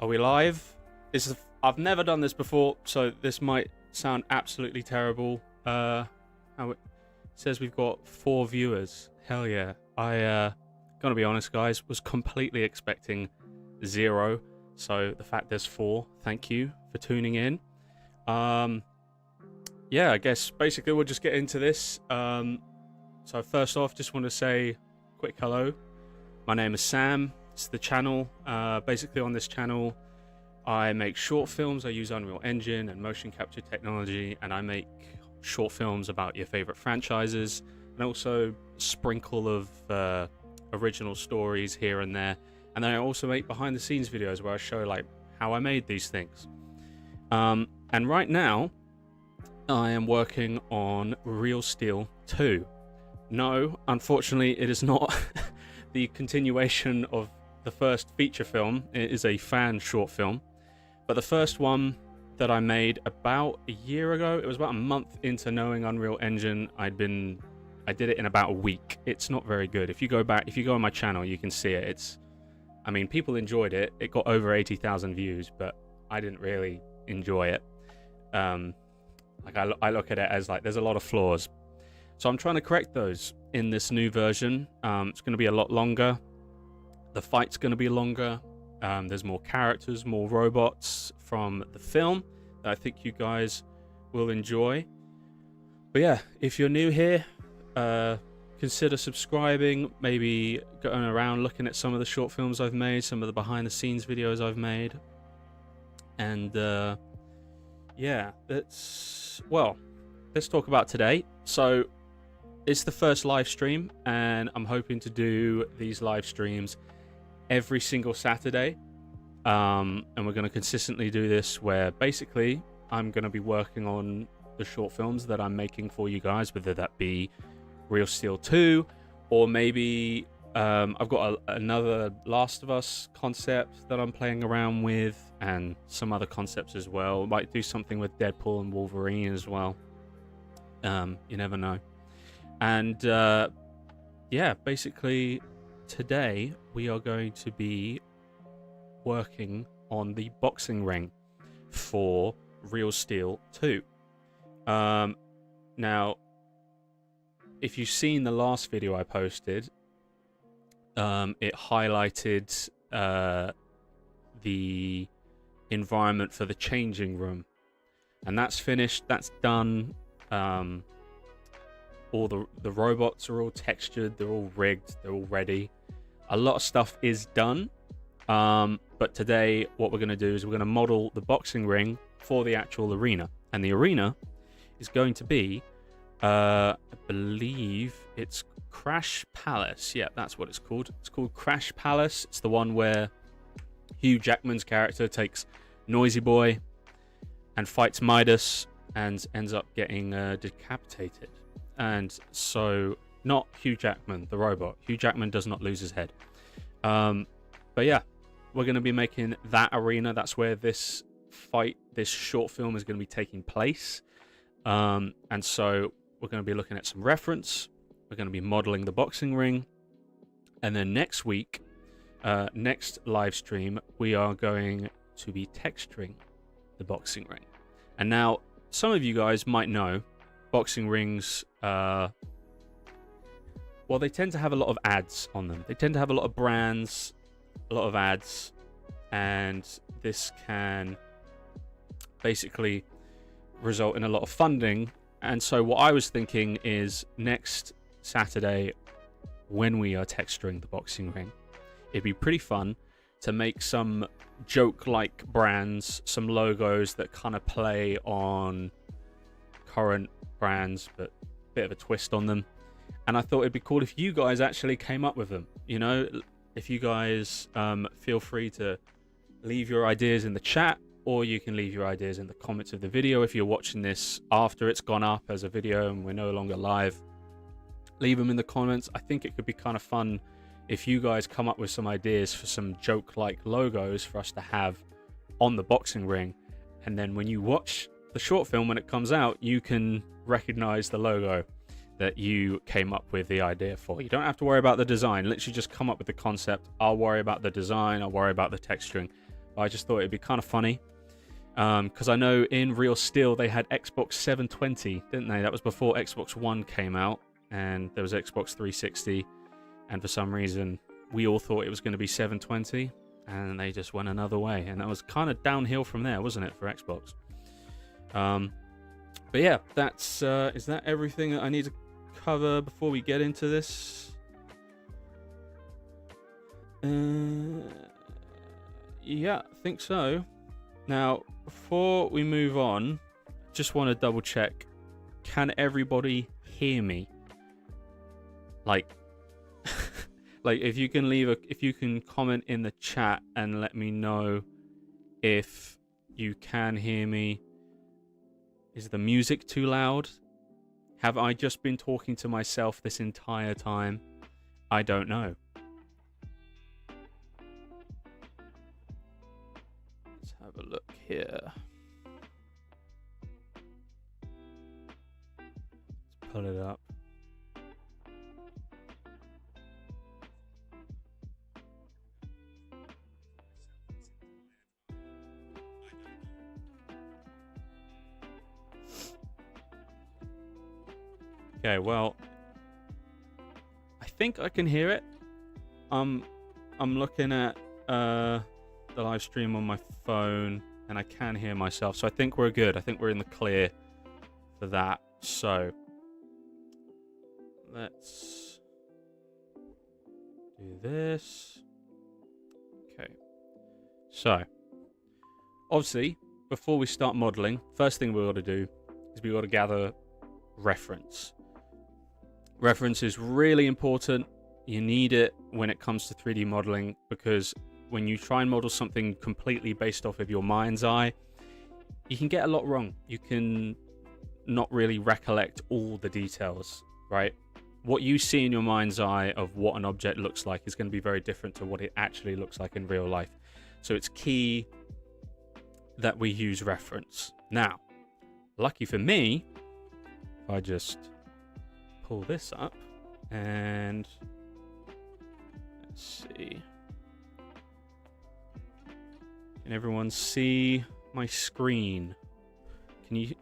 Are we live? I've never done this before, so this might sound absolutely terrible. It says we've got 4 viewers. Hell yeah. Gonna be honest, guys, was completely expecting 0. So the fact there's 4, thank you for tuning in. Yeah, I guess basically we'll just get into this. So first off, just want to say quick hello. My name is Sam. It's the channel. Basically on this channel, I make short films. I use Unreal Engine and motion capture technology, and I make short films about your favorite franchises, and also a sprinkle of original stories here and there. And then I also make behind the scenes videos where I show like how I made these things. And right now, I am working on Real Steel 2. No, unfortunately, it is not the continuation of the first feature film. It is a fan short film. But the first one that I made about a year ago, it was about a month into knowing Unreal Engine. I did it in about a week. It's not very good. If you go on my channel, you can see it. I mean, people enjoyed it. It got over 80,000 views, but I didn't really enjoy it. I look at it as like there's a lot of flaws. So I'm trying to correct those in this new version. It's going to be a lot longer. The fight's going to be longer. There's more characters, more robots from the film that I think you guys will enjoy. But yeah, if you're new here, consider subscribing, maybe going around looking at some of the short films I've made, some of the behind the scenes videos I've made. And yeah, let's talk about today. So it's the first live stream, and I'm hoping to do these live streams every single Saturday. And we're going to consistently do this where basically I'm going to be working on the short films that I'm making for you guys, whether that be Real Steel 2, or maybe I've got another Last of Us concept that I'm playing around with, and some other concepts as well. Might do something with Deadpool and Wolverine as well. You never know. And yeah, basically today we are going to be working on the boxing ring for Real Steel 2. Now, if you've seen the last video I posted, it highlighted the environment for the changing room, and that's finished. That's done. All the robots are all textured, they're all rigged, they're all ready. A lot of stuff is done. But today what we're going to do is we're going to model the boxing ring for the actual arena. And the arena is going to be, I believe it's Crash Palace. Yeah, that's what it's called. It's called Crash Palace. It's the one where Hugh Jackman's character takes Noisy Boy and fights Midas and ends up getting decapitated. And so, not Hugh Jackman, the robot. Hugh Jackman does not lose his head. But yeah, we're going to be making that arena. That's where this short film is going to be taking place. And so we're going to be looking at some reference. We're going to be modeling the boxing ring. And then next week, next live stream, we are going to be texturing the boxing ring. And now, some of you guys might know boxing rings, well, they tend to have a lot of ads on them. They tend to have a lot of brands, a lot of ads, and this can basically result in a lot of funding. And so what I was thinking is next Saturday, when we are texturing the boxing ring, it'd be pretty fun to make some joke-like brands, some logos that kind of play on current brands, but a bit of a twist on them. And I thought it'd be cool if you guys actually came up with them. You know, if you guys feel free to leave your ideas in the chat, or you can leave your ideas in the comments of the video. If you're watching this after it's gone up as a video and we're no longer live, leave them in the comments. I think it could be kind of fun if you guys come up with some ideas for some joke-like logos for us to have on the boxing ring. And then when you watch the short film, when it comes out, you can recognize the logo that you came up with the idea for. You don't have to worry about the design. Literally just come up with the concept. I'll worry about the design. I'll worry about the texturing. I just thought it'd be kind of funny. Because I know in Real Steel they had Xbox 720, didn't they? That was before Xbox One came out, and there was Xbox 360, and for some reason we all thought it was going to be 720, and they just went another way, and that was kind of downhill from there, wasn't it, for Xbox? But yeah, that's is that everything that I need to cover before we get into this? Yeah, I think so. Now, before we move on, just want to double check. Can everybody hear me? Like, like if you can comment in the chat and let me know if you can hear me. Is the music too loud? Have I just been talking to myself this entire time? I don't know. Let's have a look here. Let's pull it up. Okay, well, I think I can hear it. I'm looking at the live stream on my phone, and I can hear myself, so I think we're good. I think we're in the clear for that. So let's do this. Okay. So obviously, before we start modeling, first thing we've got to do is we've got to gather reference. Reference is really important. You need it when it comes to 3D modeling, because when you try and model something completely based off of your mind's eye, you can get a lot wrong. You can not really recollect all the details, right? What you see in your mind's eye of what an object looks like is going to be very different to what it actually looks like in real life. So it's key that we use reference. Now, lucky for me, if I just pull this up and let's see. Can everyone see my screen? Can you?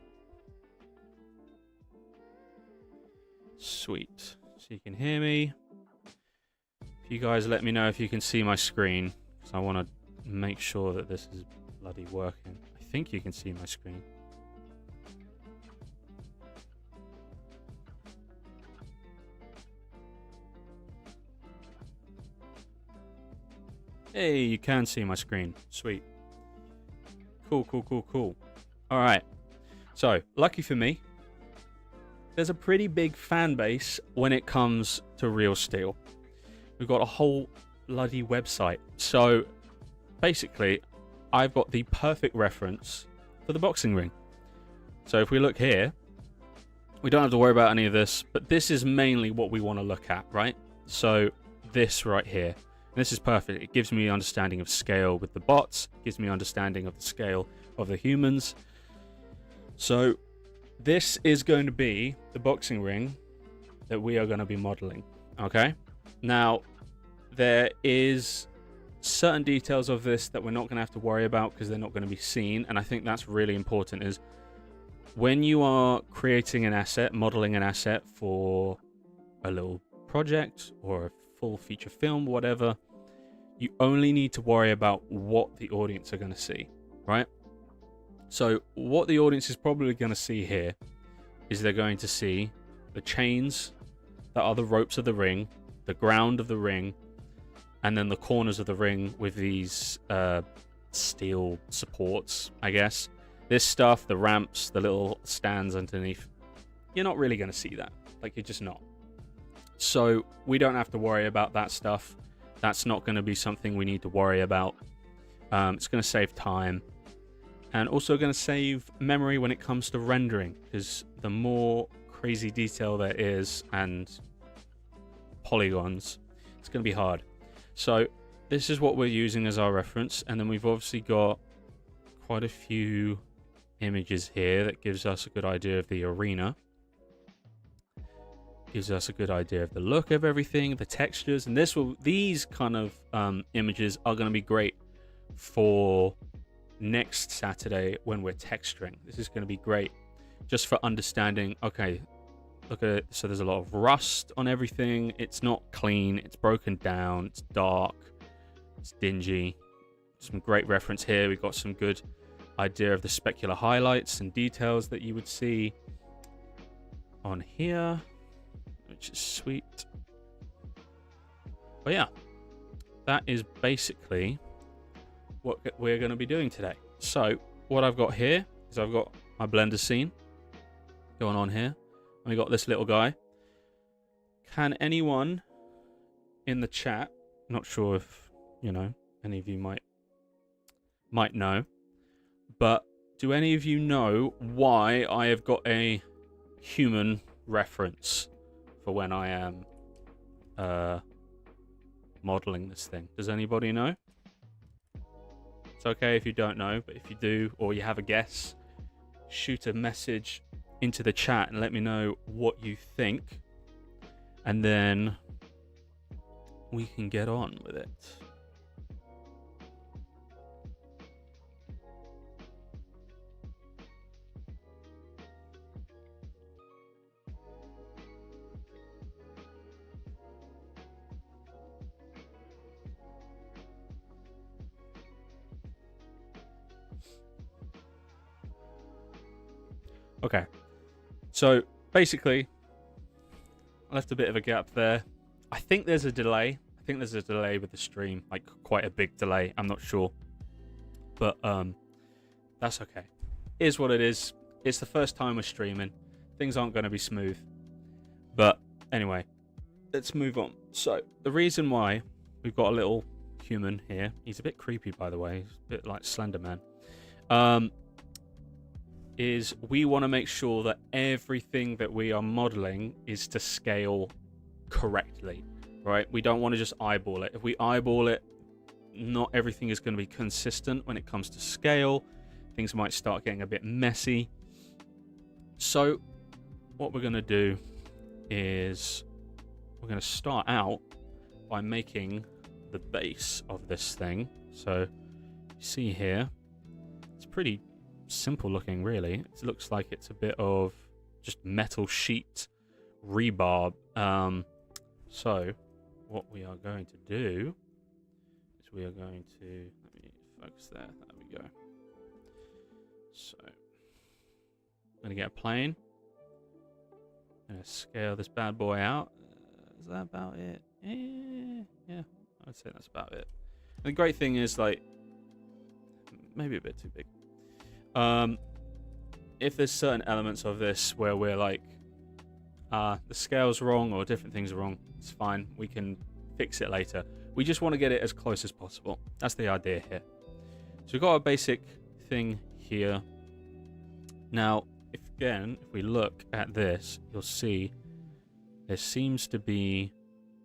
Sweet. So you can hear me. If you guys let me know if you can see my screen, because I want to make sure that this is bloody working. I think you can see my screen. Hey, you can see my screen. Sweet. Cool, cool, cool, cool. All right. So, lucky for me, there's a pretty big fan base when it comes to Real Steel. We've got a whole bloody website. So, basically, I've got the perfect reference for the boxing ring. So, if we look here, we don't have to worry about any of this, but this is mainly what we want to look at, right? So, this right here. This is perfect. It gives me an understanding of scale with the bots, gives me understanding of the scale of the humans. So this is going to be the boxing ring that we are going to be modeling. Okay. Now, there is certain details of this that we're not going to have to worry about because they're not going to be seen. And I think that's really important, is when you are creating an asset, modeling an asset for a little project or a full feature film, whatever, you only need to worry about what the audience are going to see, right? So what the audience is probably going to see here is they're going to see the chains that are the ropes of the ring, the ground of the ring, and then the corners of the ring with these steel supports, I guess. This stuff, the ramps, the little stands underneath, you're not really going to see that. Like, you're just not. So we don't have to worry about that stuff. That's not going to be something we need to worry about. It's going to save time, and also going to save memory when it comes to rendering, because the more crazy detail there is and polygons, it's going to be hard. So this is what we're using as our reference, and then we've obviously got quite a few images here that gives us a good idea of the arena. Gives us a good idea of the look of everything, the textures, and these kind of images are going to be great for next Saturday when we're texturing. This is going to be great just for understanding. Okay, look at it. So there's a lot of rust on everything. It's not clean. It's broken down. It's dark. It's dingy. Some great reference here. We've got some good idea of the specular highlights and details that you would see on here, which is sweet. But yeah, that is basically what we're going to be doing today. So what I've got here is I've got my Blender scene going on here. And we got this little guy. Can anyone in the chat, not sure if, you know, any of you might know, but do any of you know why I have got a human reference for when I am modeling this thing? Does anybody know? It's okay if you don't know, but if you do, or you have a guess, shoot a message into the chat and let me know what you think, and then we can get on with it. Okay, so basically I left a bit of a gap there. I think there's a delay. I think there's a delay with the stream, like quite a big delay. I'm not sure, but that's okay. Is what it is. It's the first time we're streaming. Things aren't going to be smooth, but anyway, let's move on. So the reason why we've got a little human here, he's a bit creepy, by the way. He's a bit like Slender Man. Is we want to make sure that everything that we are modeling is to scale correctly, right? We don't want to just eyeball it. If we eyeball it, not everything is going to be consistent when it comes to scale. Things might start getting a bit messy. So what we're going to do is we're going to start out by making the base of this thing. So you see here, it's pretty simple looking, really. It looks like it's a bit of just metal sheet rebarb. So what we are going to do is we are going to, let me focus there, there we go. So I'm going to get a plane. I'm going to scale this bad boy out. Is that about it? Yeah, I'd say that's about it. And the great thing is, like, maybe a bit too big. If there's certain elements of this where we're like, the scale's wrong or different things are wrong, it's fine. We can fix it later. We just want to get it as close as possible. That's the idea here. So we've got a basic thing here. Now, if we look at this, you'll see there seems to be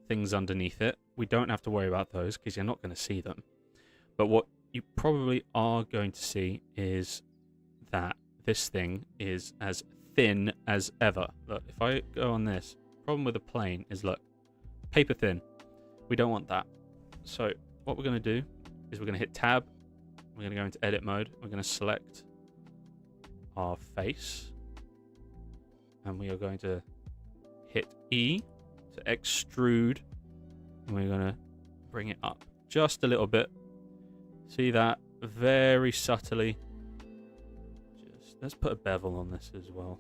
things underneath it. We don't have to worry about those because you're not going to see them. But what you probably are going to see is that this thing is as thin as ever. Look, if I go on this, problem with the plane is, look, paper thin. We don't want that. So what we're going to do is we're going to hit tab. We're going to go into edit mode. We're going to select our face. And we are going to hit E to extrude. And we're going to bring it up just a little bit. See that? Very subtly. Just let's put a bevel on this as well.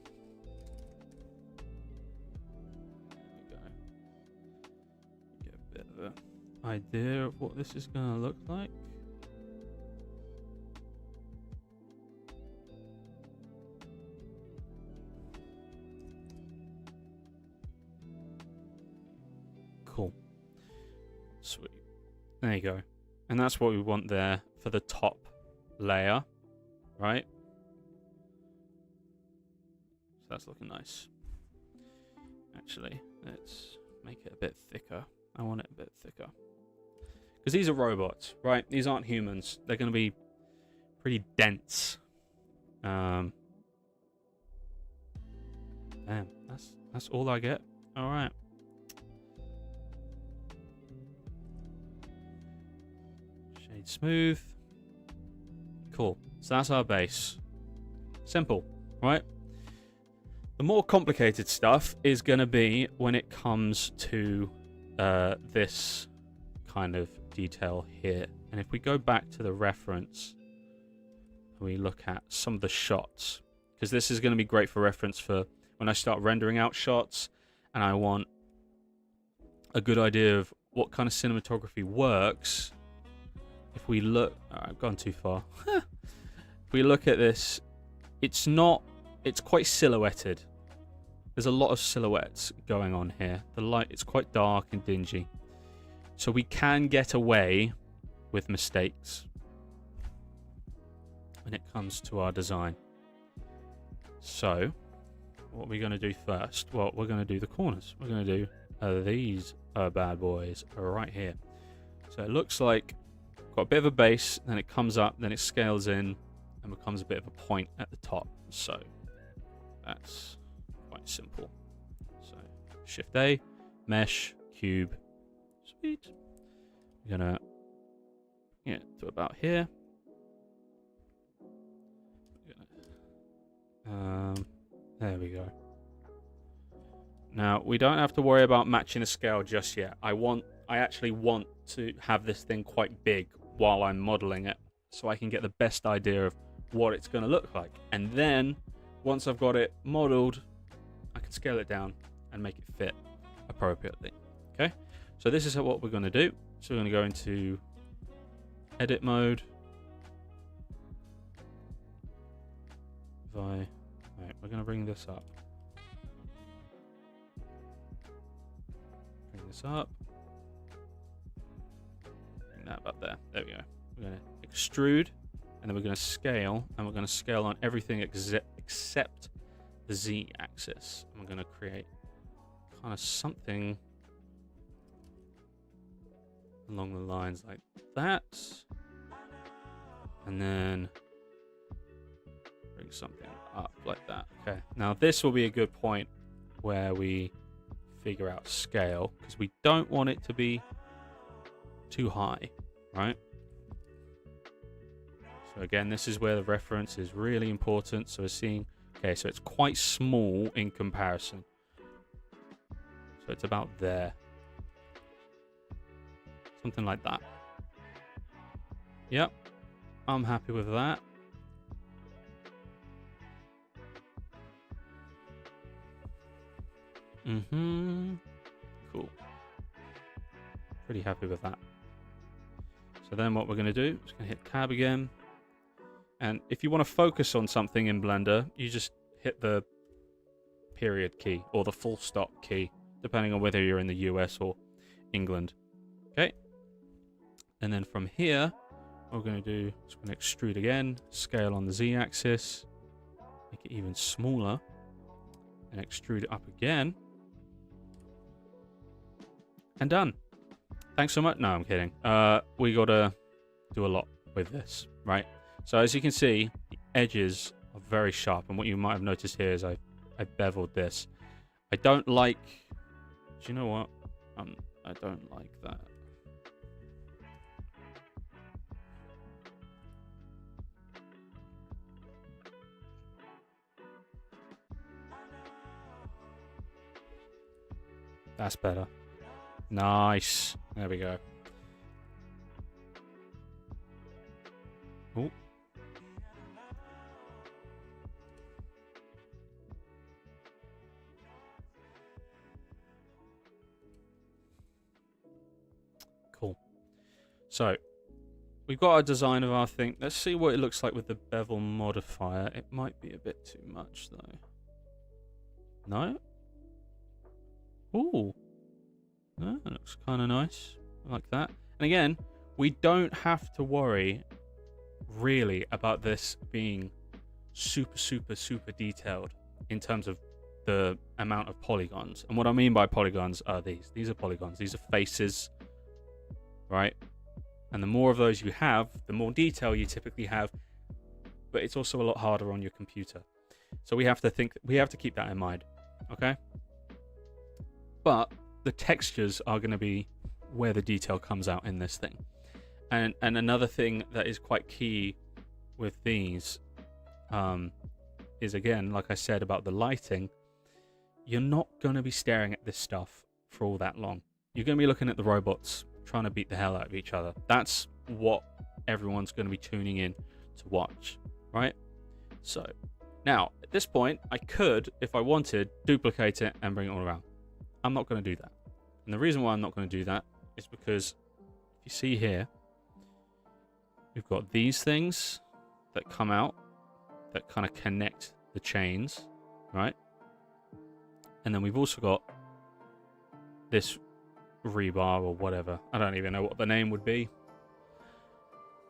There we go. Get a bit of an idea of what this is going to look like. Cool. Sweet. There you go. And that's what we want there for the top layer, right? So that's looking nice. Actually, let's make it a bit thicker. I want it a bit thicker. Because these are robots, right? These aren't humans. They're going to be pretty dense. Damn, that's all I get. All right. Shade smooth. Cool. So that's our base. Simple, right? The more complicated stuff is going to be when it comes to this kind of detail here. And if we go back to the reference, we look at some of the shots, because this is going to be great for reference for when I start rendering out shots and I want a good idea of what kind of cinematography works. If we look, I've gone too far. If we look at this, it's quite silhouetted. There's a lot of silhouettes going on here. The light, it's quite dark and dingy. So we can get away with mistakes when it comes to our design. So what are we going to do first? Well, we're going to do the corners. We're going to do these bad boys right here. So it looks like got a bit of a base, then it comes up, then it scales in and becomes a bit of a point at the top. So that's quite simple. So Shift A, mesh, cube, sweet. We're gonna to about here. There we go. Now we don't have to worry about matching the scale just yet. I actually want to have this thing quite big while I'm modeling it, so I can get the best idea of what it's going to look like. And then once I've got it modeled, I can scale it down and make it fit appropriately. Okay, so this is what we're going to do. So we're going to go into edit mode. Right, we're going to bring this up. Bring this up. Bring that up there. There we go. We're going to extrude, and then we're going to scale, and we're going to scale on everything except the Z-axis. And we're going to create kind of something along the lines like that, and then bring something up like that. Okay, now this will be a good point where we figure out scale, because we don't want it to be too high, right? So again, this is where the reference is really important. So we're seeing, okay, so it's quite small in comparison. So it's about there. Something like that. Yep, I'm happy with that. Cool. Pretty happy with that. So then what we're going to do is going to hit tab again. And if you want to focus on something in Blender, you just hit the period key or the full stop key, depending on whether you're in the US or England. Okay. And then from here, what we're going to do is we're going to extrude again, scale on the Z-axis, make it even smaller, and extrude it up again. And done. Thanks so much. No, I'm kidding. We got to do a lot with this, right? So as you can see, the edges are very sharp. And what you might have noticed here is I beveled this. I don't like... Do you know what? I don't like that. That's better. Nice. There we go. Ooh. Cool. So, we've got our design of our thing. Let's see what it looks like with the bevel modifier. It might be a bit too much, though. No? Ooh. No, that looks kind of nice. I like that. And again, we don't have to worry really about this being super, super, super detailed in terms of the amount of polygons. And what I mean by polygons are these. These are polygons. These are faces, right? And the more of those you have, the more detail you typically have. But it's also a lot harder on your computer. So we have to keep that in mind. Okay? But the textures are going to be where the detail comes out in this thing. And another thing that is quite key with these is, again, like I said about the lighting, you're not going to be staring at this stuff for all that long. You're going to be looking at the robots trying to beat the hell out of each other. That's what everyone's going to be tuning in to watch, right? So now at this point, I could, if I wanted, duplicate it and bring it all around. I'm not going to do that. And the reason why I'm not going to do that is because if you see here, we've got these things that come out that kind of connect the chains, right? And then we've also got this rebar or whatever. I don't even know what the name would be.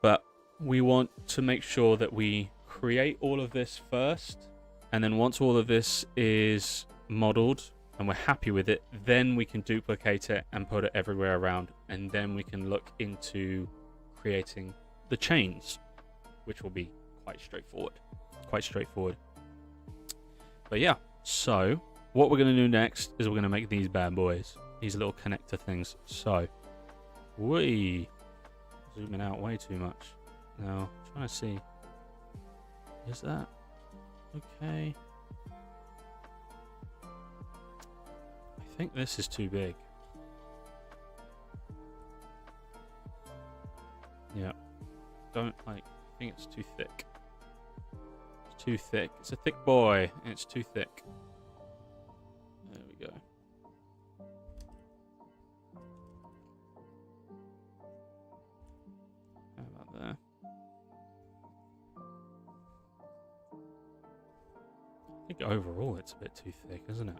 But we want to make sure that we create all of this first. And then once all of this is modeled and we're happy with it, then we can duplicate it and put it everywhere around. And then we can look into creating the chains, which will be quite straightforward. But yeah, so what we're going to do next is we're going to make these bad boys, these little connector things. So we zooming out way too much. Now I'm trying to see, is that okay? I think this is too big. Yeah, I think it's too thick. It's too thick. It's a thick boy, and it's too thick. There we go. How about there? I think overall it's a bit too thick, isn't it?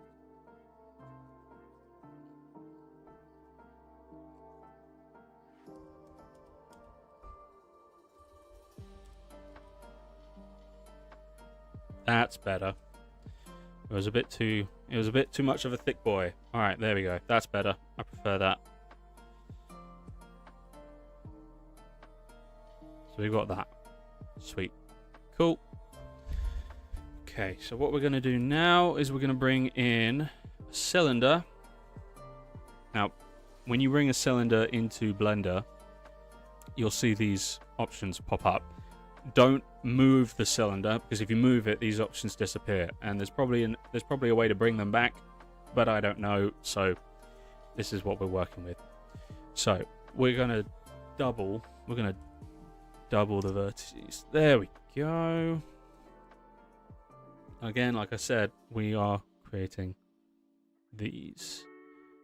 That's better. It was a bit too much of a thick boy. All right, there we go. That's better. I prefer that. So we've got that. Sweet. Cool. Okay, so what we're going to do now is we're going to bring in a cylinder. Now, when you bring a cylinder into Blender, you'll see these options pop up. Don't move the cylinder, because if you move it, these options disappear, and there's probably a way to bring them back, but I don't know. So this is what we're working with. So we're gonna double the vertices. There we go. Again, like I said, we are creating these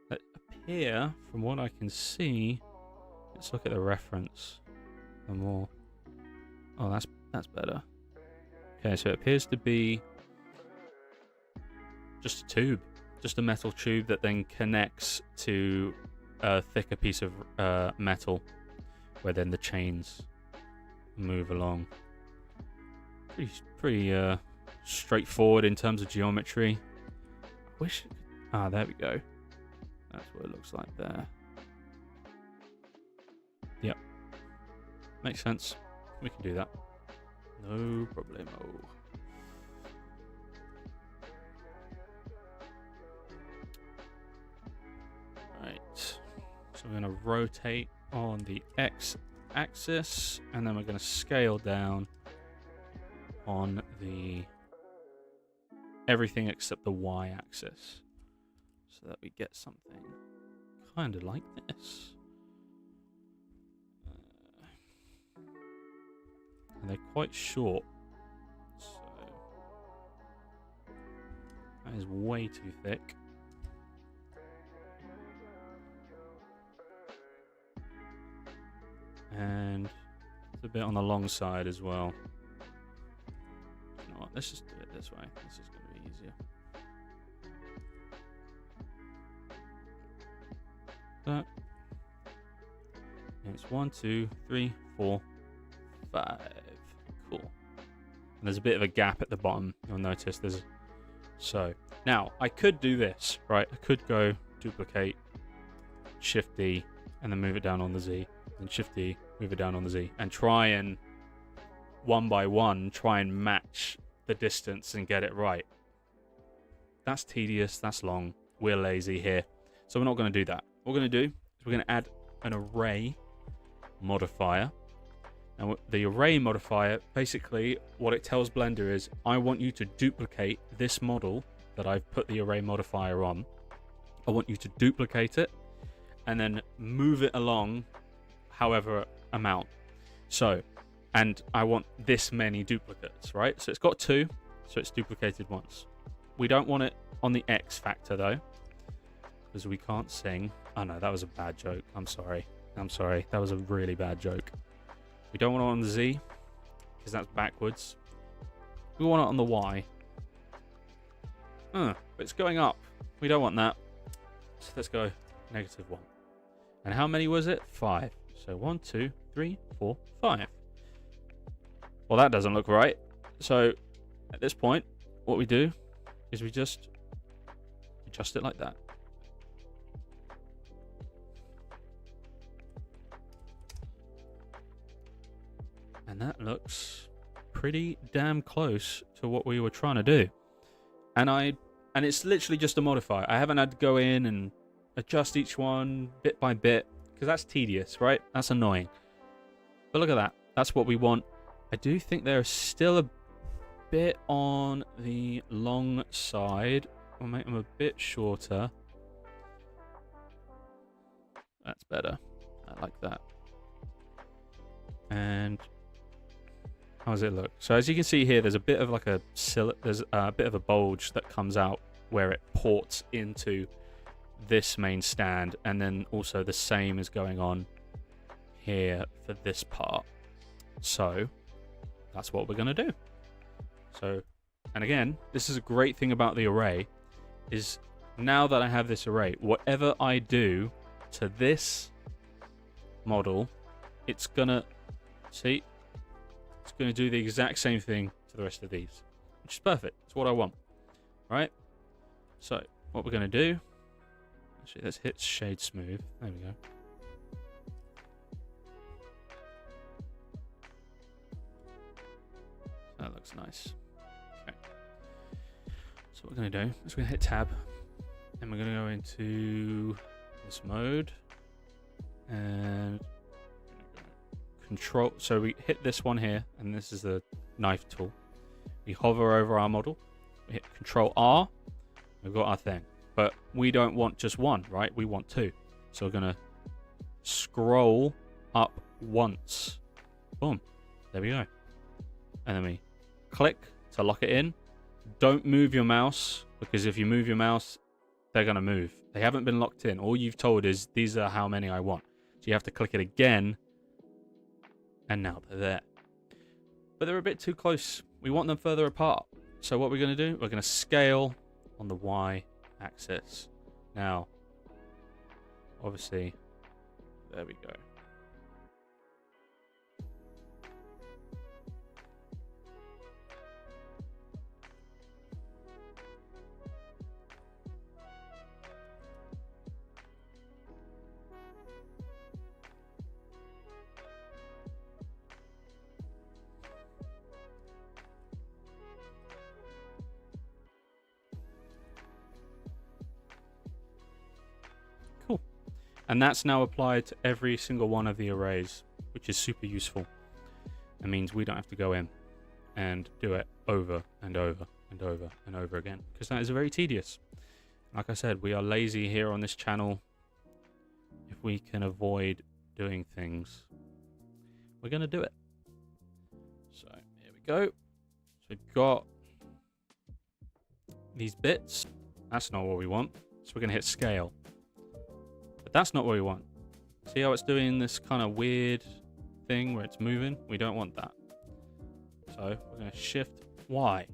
that appear, from what I can see. Let's look at the reference and more. Oh, that's better. Okay, so it appears to be just a tube, just a metal tube that then connects to a thicker piece of metal, where then the chains move along. Pretty straightforward in terms of geometry. I wish. There we go. That's what it looks like there. Yep, makes sense. We can do that. No problemo. Right. So we're going to rotate on the X axis, and then we're going to scale down on the everything except the Y axis, so that we get something kind of like this. And they're quite short, so that is way too thick. And it's a bit on the long side as well. You know what, let's just do it this way. This is going to be easier. That. And it's 1, 2, 3, 4, 5. Cool. And there's a bit of a gap at the bottom. You'll notice there's. So now I could do this, right? I could go duplicate, Shift D, and then move it down on the Z, and Shift D, move it down on the Z, and try and one by one try and match the distance and get it right. That's tedious. That's long. We're lazy here, so we're not going to do that. What we're going to do is we're going to add an array modifier. And the array modifier, basically what it tells Blender is, I want you to duplicate this model that I've put the array modifier on. I want you to duplicate it and then move it along however amount. So, and I want this many duplicates, right? So it's got 2, so it's duplicated once. We don't want it on the X factor though, because we can't sing. Oh no, that was a bad joke. I'm sorry. That was a really bad joke. We don't want it on the Z, because that's backwards. We want it on the Y. But it's going up. We don't want that. So let's go -1. And how many was it? 5. So 1, 2, 3, 4, 5. Well, that doesn't look right. So at this point, what we do is we just adjust it like that. And that looks pretty damn close to what we were trying to do. And it's literally just a modifier. I haven't had to go in and adjust each one bit by bit, because that's tedious, right? That's annoying. But look at that. That's what we want. I do think there's still a bit on the long side. We'll make them a bit shorter. That's better. I like that. And how does it look? So as you can see here, there's a bit of like there's a bit of a bulge that comes out where it ports into this main stand, and then also the same is going on here for this part. So that's what we're going to do. So, and again, this is a great thing about the array, is now that I have this array, whatever I do to this model, it's gonna, see, it's gonna do the exact same thing to the rest of these, which is perfect. It's what I want, right? So what we're gonna do, actually, let's hit shade smooth. There we go. That looks nice. Okay. So what we're going to do is we're going to hit tab, and we're going to go into this mode, and control. So we hit this one here, and this is the knife tool. We hover over our model, we hit Control R, we've got our thing. But we don't want just one, right? We want 2. So we're going to scroll up once. Boom. There we go. And then we click to lock it in. Don't move your mouse, because if you move your mouse, they're going to move. They haven't been locked in. All you've told is these are how many I want. So you have to click it again, and now they're there. But they're a bit too close. We want them further apart. So what we're going to do, we're going to scale on the Y axis. Now, obviously, there we go. And that's now applied to every single one of the arrays, which is super useful. It means we don't have to go in and do it over and over and over and over again, because that is very tedious. Like I said, we are lazy here on this channel. If we can avoid doing things, we're going to do it. So here we go. So we've got these bits. That's not what we want. So we're going to hit scale. That's not what we want. See how it's doing this kind of weird thing where it's moving? We don't want that. So we're going to shift Y.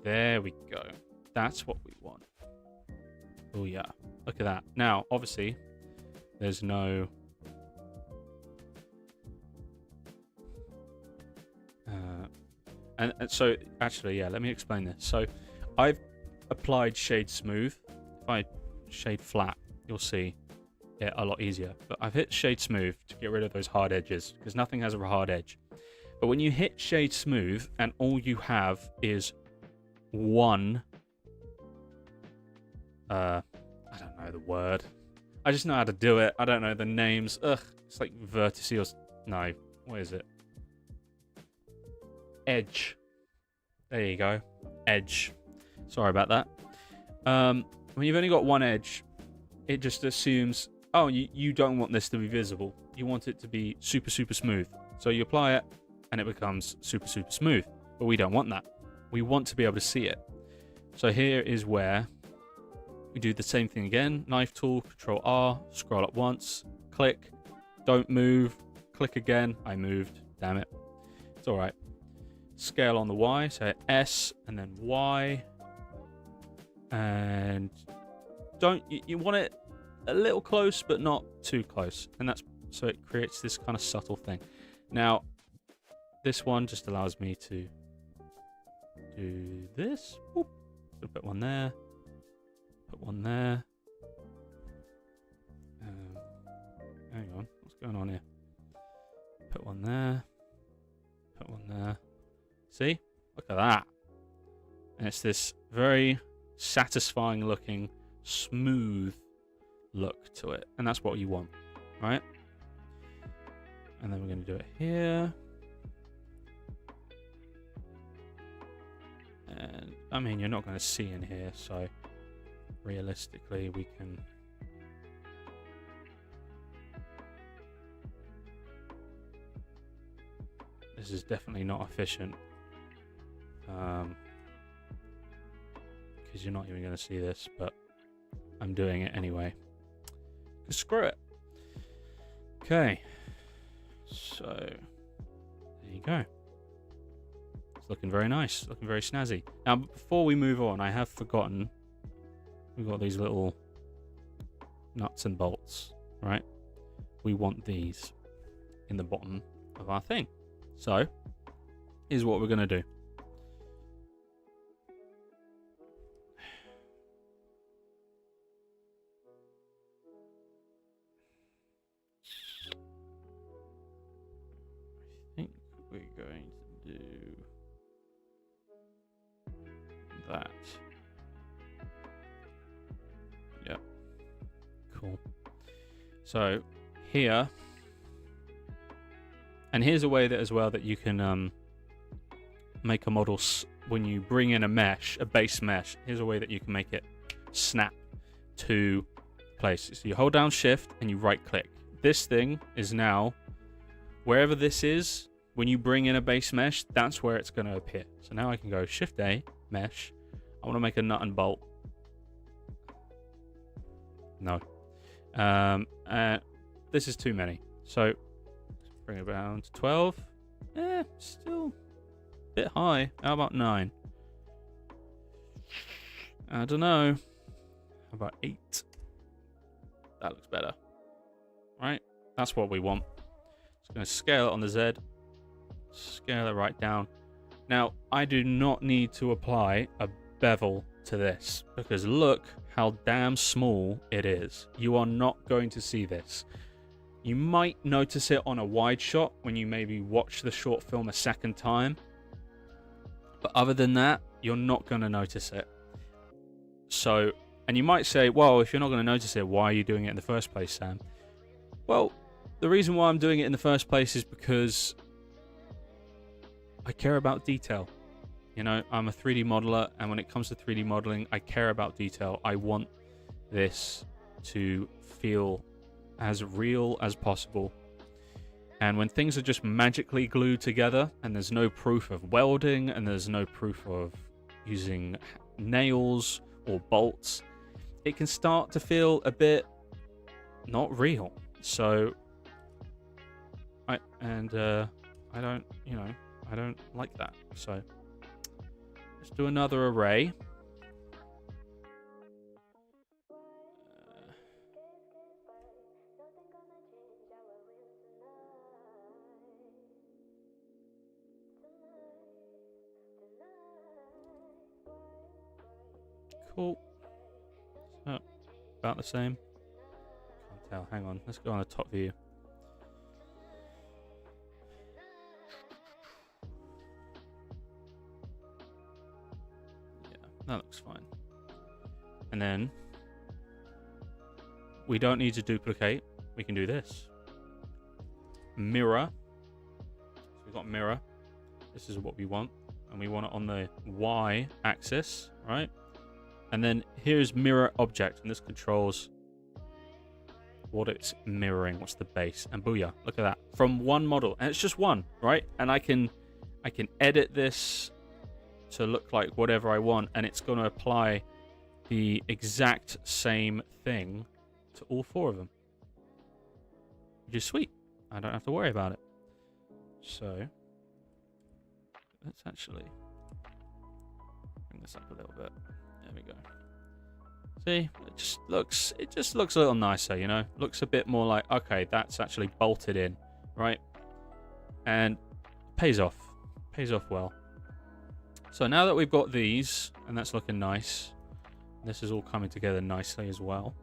There we go. That's what we want. Oh yeah. Look at that. Now, obviously, there's no... And so, actually, yeah, let me explain this. So I've applied shade smooth. If I shade flat, you'll see it a lot easier. But I've hit shade smooth to get rid of those hard edges, because nothing has a hard edge. But when you hit shade smooth and all you have is one, I don't know the word. I just know how to do it. I don't know the names. Ugh, it's like vertices. No, What is it? Edge. There you go. Edge. Sorry about that. When you've only got one edge, it just assumes, oh, you don't want this to be visible. You want it to be super, super smooth. So you apply it, and it becomes super, super smooth. But we don't want that. We want to be able to see it. So here is where we do the same thing again. Knife tool, Control R, scroll up once, click, don't move, click again. I moved, damn it. It's all right. Scale on the Y, so S and then Y. And you want it a little close, but not too close. And that's so it creates this kind of subtle thing. Now, this one just allows me to do this. Oop. So put one there. Put one there. Hang on, what's going on here? Put one there. Put one there. See? Look at that. And it's this very satisfying looking, smooth look to it. And that's what you want, right? And then we're going to do it here. And I mean, you're not going to see in here, so realistically we can this is definitely not efficient because you're not even going to see this, but I'm doing it anyway. Screw it. Okay, so there you go. It's looking very nice, looking very snazzy. Now before we move on, I have forgotten we've got these little nuts and bolts, right? We want these in the bottom of our thing. So here's what we're going to do. I think we're going to do that. Yep. Cool. So here, and here's a way that as well that you can make a model when you bring in a mesh, a base mesh. Here's a way that you can make it snap to place. So you hold down Shift and you right click. This thing is now wherever this is. When you bring in a base mesh, that's where it's going to appear. So now I can go Shift A, mesh. I want to make a nut and bolt. No. This is too many. So let's bring it down to 12. Still a bit high. How about 9? I don't know. How about 8? That looks better. Right? That's what we want. Just going to scale it on the Z. Scale it right down. Now, I do not need to apply a bevel to this because look how damn small it is. You are not going to see this. You might notice it on a wide shot when you maybe watch the short film a second time. But other than that, you're not going to notice it. So, and you might say, well, if you're not going to notice it, why are you doing it in the first place, Sam? Well, the reason why I'm doing it in the first place is because I care about detail. You know, I'm a 3D modeler, and when it comes to 3D modeling, I care about detail. I want this to feel as real as possible. And when things are just magically glued together, and there's no proof of welding, and there's no proof of using nails or bolts, it can start to feel a bit not real. So, I don't, you know, I don't like that. So let's do another array. Cool. So, about the same. Can't tell. Hang on. Let's go on the top view. That looks fine. And then we don't need to duplicate. We can do this. Mirror. got a mirror. This is what we want. And we want it on the Y axis, right? And then here's mirror object, and this controls what it's mirroring, what's the base. And booyah, look at that. From one model, and it's just one, right? And I can edit this to look like whatever I want, and it's going to apply the exact same thing to all 4 of them. Which is sweet. I don't have to worry about it. So let's actually bring this up a little bit. There we go. See, it just looks a little nicer, you know? Looks a bit more like, okay, that's actually bolted in, right? And pays off. Pays off well. So now that we've got these, and that's looking nice, this is all coming together nicely as well.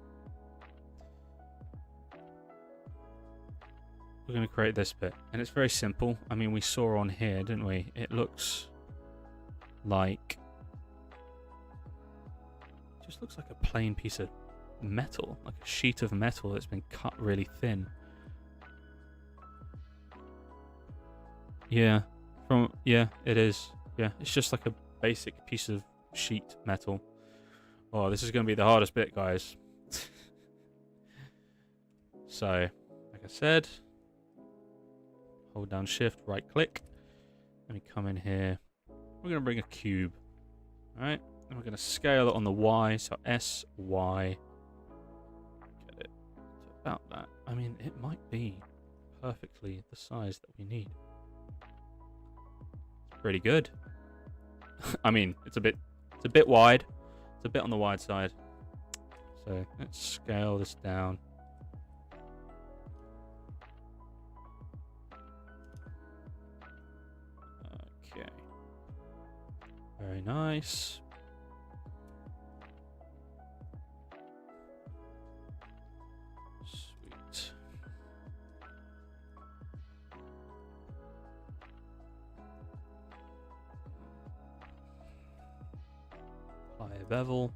We're going to create this bit, and it's very simple. I mean, we saw on here, didn't we? It looks like, just looks like a plain piece of metal, like a sheet of metal that's been cut really thin. Yeah, it is. Yeah, it's just like a basic piece of sheet metal. Oh, this is going to be the hardest bit, guys. So, like I said, hold down shift, right click. Let me come in here. We're going to bring a cube. All right. And we're going to scale it on the Y. So SY. Get it to about that. I mean, it might be perfectly the size that we need. It's pretty good. I mean, it's a bit wide. It's a bit on the wide side. So let's scale this down. Okay. Very nice. Sweet. Apply a bevel.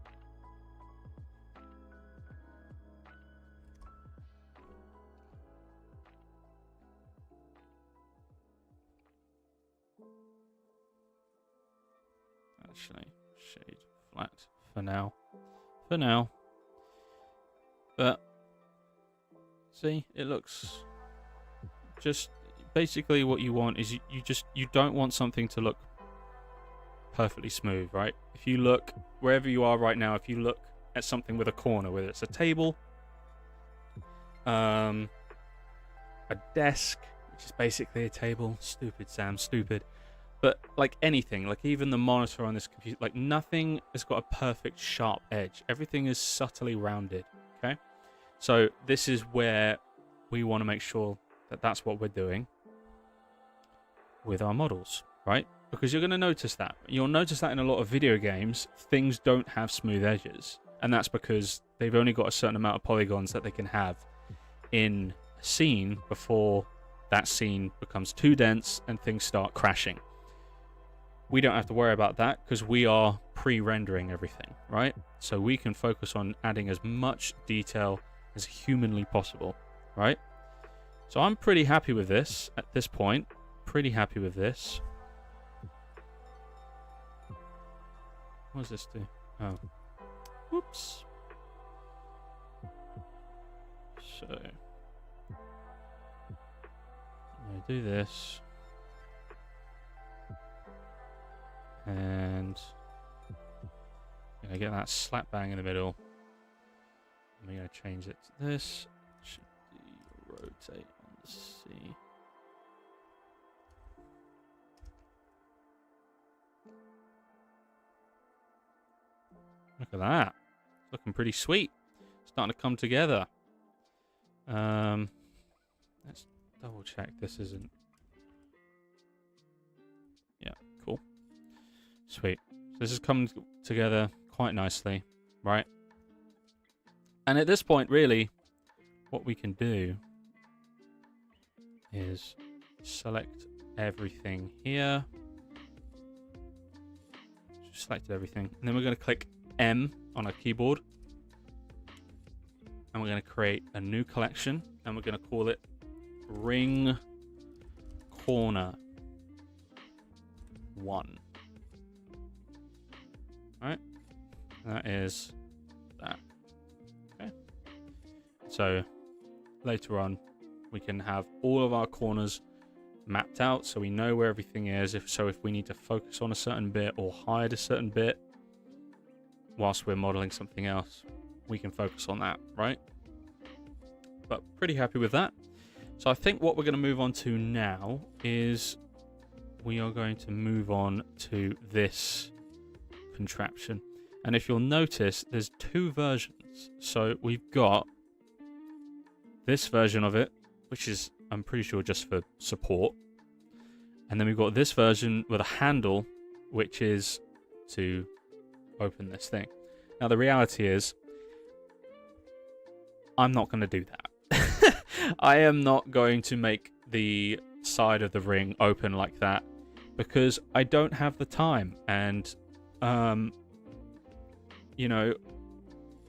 Actually, shade flat for now. But see, it looks just basically what you want is you don't want something to look perfectly smooth, right? If you look wherever you are right now, if you look at something with a corner, whether it's a table, a desk, which is basically a table, stupid Sam, stupid. But like anything, like even the monitor on this computer, like nothing has got a perfect sharp edge. Everything is subtly rounded, okay? So this is where we want to make sure that that's what we're doing with our models, right? Because you're going to notice that. You'll notice that in a lot of video games, things don't have smooth edges. And that's because they've only got a certain amount of polygons that they can have in a scene before that scene becomes too dense and things start crashing. We don't have to worry about that because we are pre-rendering everything, right? So we can focus on adding as much detail as humanly possible, right? So I'm pretty happy with this at this point. Pretty happy with this. What does this do? Oh. Whoops. So I'm going to do this. And I'm going to get that slap bang in the middle. I'm going to change it to this. Should rotate on the C. Look at that. It's looking pretty sweet. Starting to come together. Let's double check this isn't. Yeah, cool. Sweet. So this is coming together quite nicely, right? And at this point, really, what we can do is select everything here. Just selected everything. And then we're going to click M on our keyboard. And we're going to create a new collection. And we're going to call it Ring Corner. 1. Right? That is that. Okay. So later on, we can have all of our corners mapped out so we know where everything is. If we need to focus on a certain bit or hide a certain bit whilst we're modeling something else, we can focus on that, right? But pretty happy with that. So I think what we're going to move on to now is we are going to move on to this contraption. And if you'll notice, there's 2 versions. So we've got this version of it, which is, I'm pretty sure, just for support. And then we've got this version with a handle, which is to open this thing. Now, the reality is, I'm not going to do that. I am not going to make the side of the ring open like that because I don't have the time. And, you know,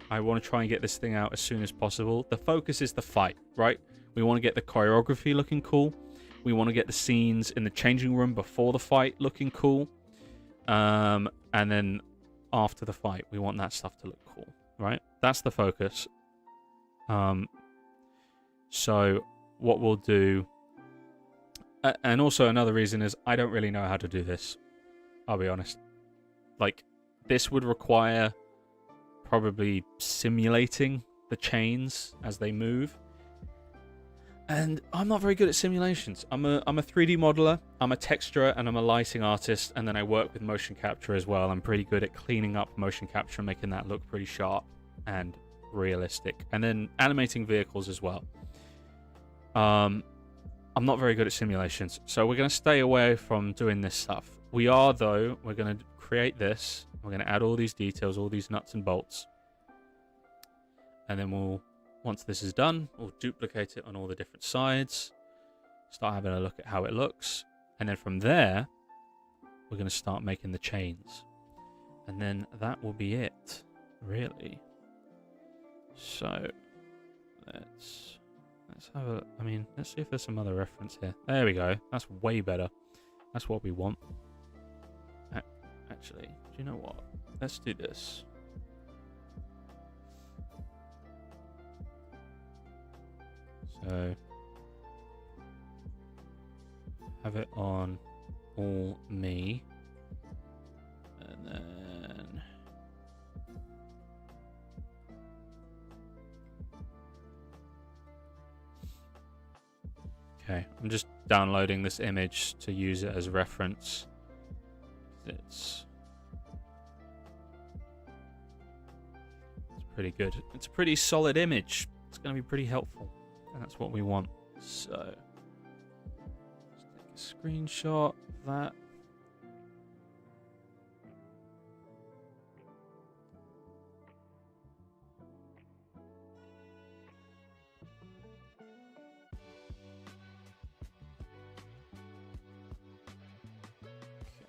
I want to try and get this thing out as soon as possible. The focus is the fight, right? We want to get the choreography looking cool. We want to get the scenes in the changing room before the fight looking cool. And then after the fight, we want that stuff to look cool, right? That's the focus. So what we'll do... and also another reason is I don't really know how to do this. I'll be honest. Like, this would require probably simulating the chains as they move. And I'm not very good at simulations. I'm a 3D modeler, I'm a texturer, and I'm a lighting artist, and then I work with motion capture as well. I'm pretty good at cleaning up motion capture and making that look pretty sharp and realistic. And then animating vehicles as well. I'm not very good at simulations, so we're going to stay away from doing this stuff. We are, though, we're going to create this. We're going to add all these details, all these nuts and bolts. And then we'll, once this is done, we'll duplicate it on all the different sides. Start having a look at how it looks. And then from there, we're going to start making the chains. And then that will be it, really. So, let's have a, let's see if there's some other reference here. There we go. That's way better. That's what we want. Actually, do you know what? Let's do this. So, have it on all me. And then... Okay, I'm just downloading this image to use it as reference. It's pretty good. It's a pretty solid image. It's going to be pretty helpful. And that's what we want. So, let's take a screenshot of that.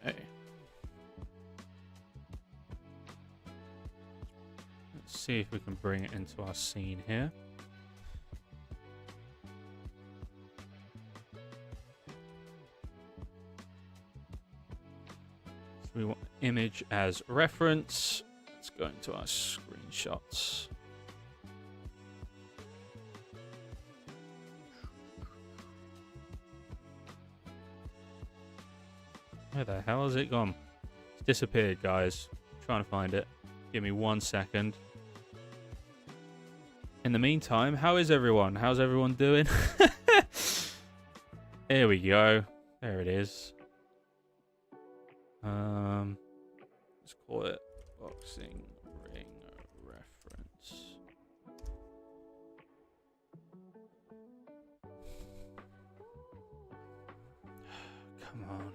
Okay. Let's see if we can bring it into our scene here. So we want image as reference. Let's go into our screenshots. Where the hell has it gone? It's disappeared, guys. I'm trying to find it. Give me 1 second. In the meantime, how is everyone? How's everyone doing? Here we go. There it is. Let's call it boxing ring reference. Come on.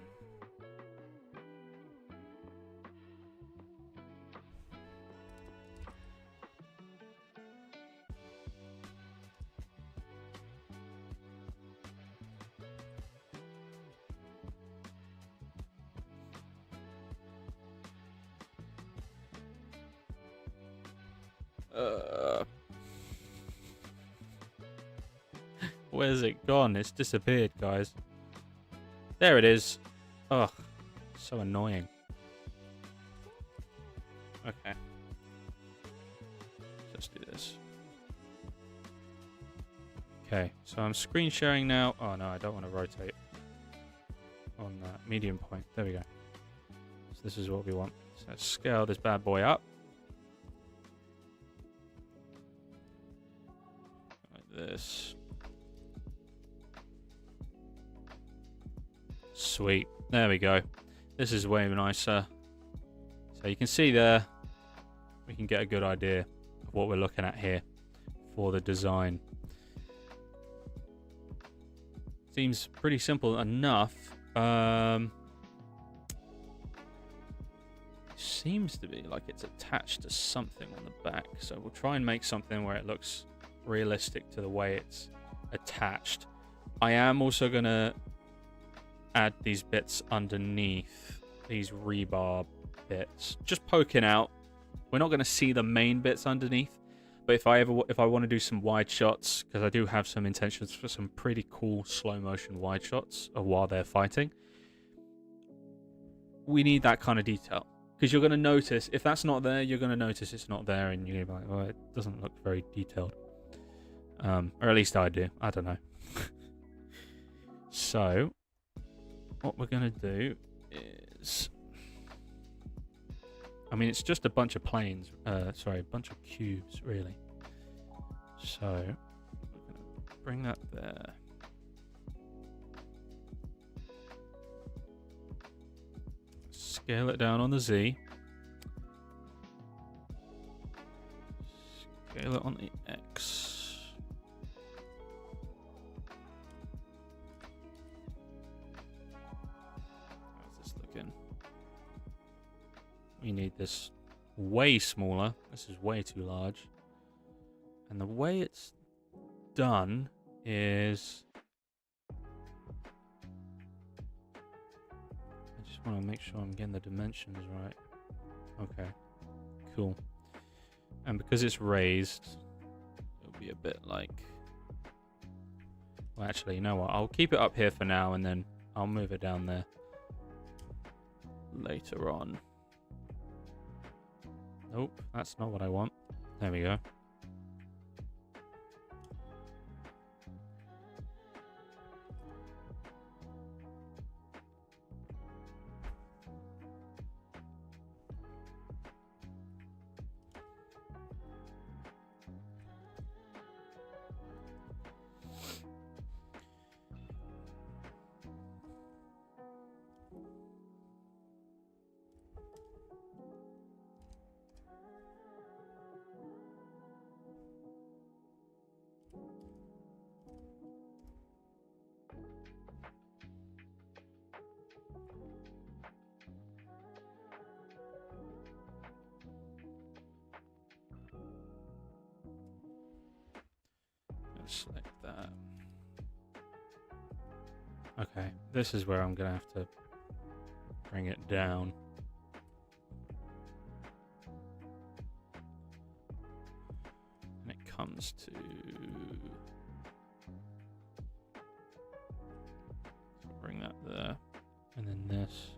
Where's it gone? It's disappeared, guys. There it is. Ugh. So annoying. Okay. Let's do this. Okay, so I'm screen sharing now. Oh no, I don't want to rotate on that medium point. There we go. So this is what we want. So let's scale this bad boy up. Like this. Sweet. There we go. This is way nicer. So you can see there, we can get a good idea of what we're looking at here for the design. Seems pretty simple enough. Seems to be like it's attached to something on the back. So we'll try and make something where it looks realistic to the way it's attached. I am also going to add these bits underneath, these rebar bits, just poking out. We're not going to see the main bits underneath, but if I want to do some wide shots, because I do have some intentions for some pretty cool slow motion wide shots of while they're fighting, we need that kind of detail, because you're going to notice if that's not there, you're going to notice it's not there, and you're going to be like, oh, it doesn't look very detailed, or at least I do. I don't know. So what we're going to do is, I mean, it's just a bunch of planes, sorry, a bunch of cubes, really. So we're going to bring that there. Scale it down on the Z. Scale it on the X. We need this way smaller. This is way too large. And the way it's done is, I just want to make sure I'm getting the dimensions right. Okay, cool. And because it's raised, it'll be a bit like, well, actually, you know what? I'll keep it up here for now, and then I'll move it down there later on. Nope, that's not what I want. There we go. Select that. Okay, this is where I'm gonna have to bring it down. And it comes to, bring that there, and then this.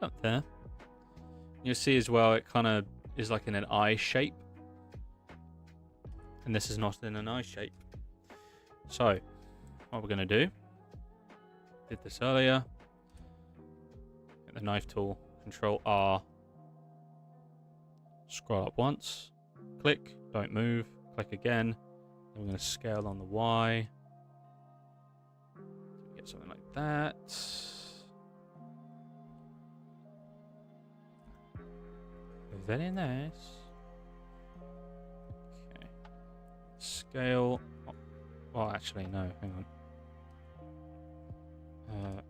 Up there. You'll see as well, it kind of is like in an eye shape. And this is not in an eye shape. So, what we're going to do, did this earlier. Get the knife tool, Control R. Scroll up once. Click, don't move. Click again. Then we're going to scale on the Y. Get something like that. Very nice. Okay. Scale. Oh, well, actually, no. Hang on.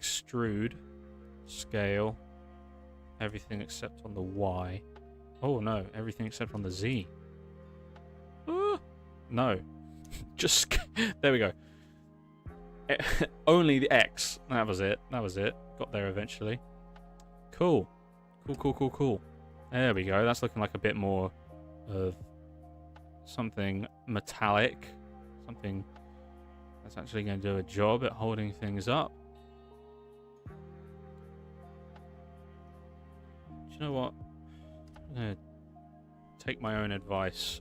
Extrude. Scale. Everything except on the Y. Oh, no. Everything except on the Z. No. Just. There we go. Only the X. That was it. That was it. Got there eventually. Cool. Cool, cool, cool, cool. There we go. That's looking like a bit more of something metallic, something that's actually going to do a job at holding things up. Do you know what? I'm going to take my own advice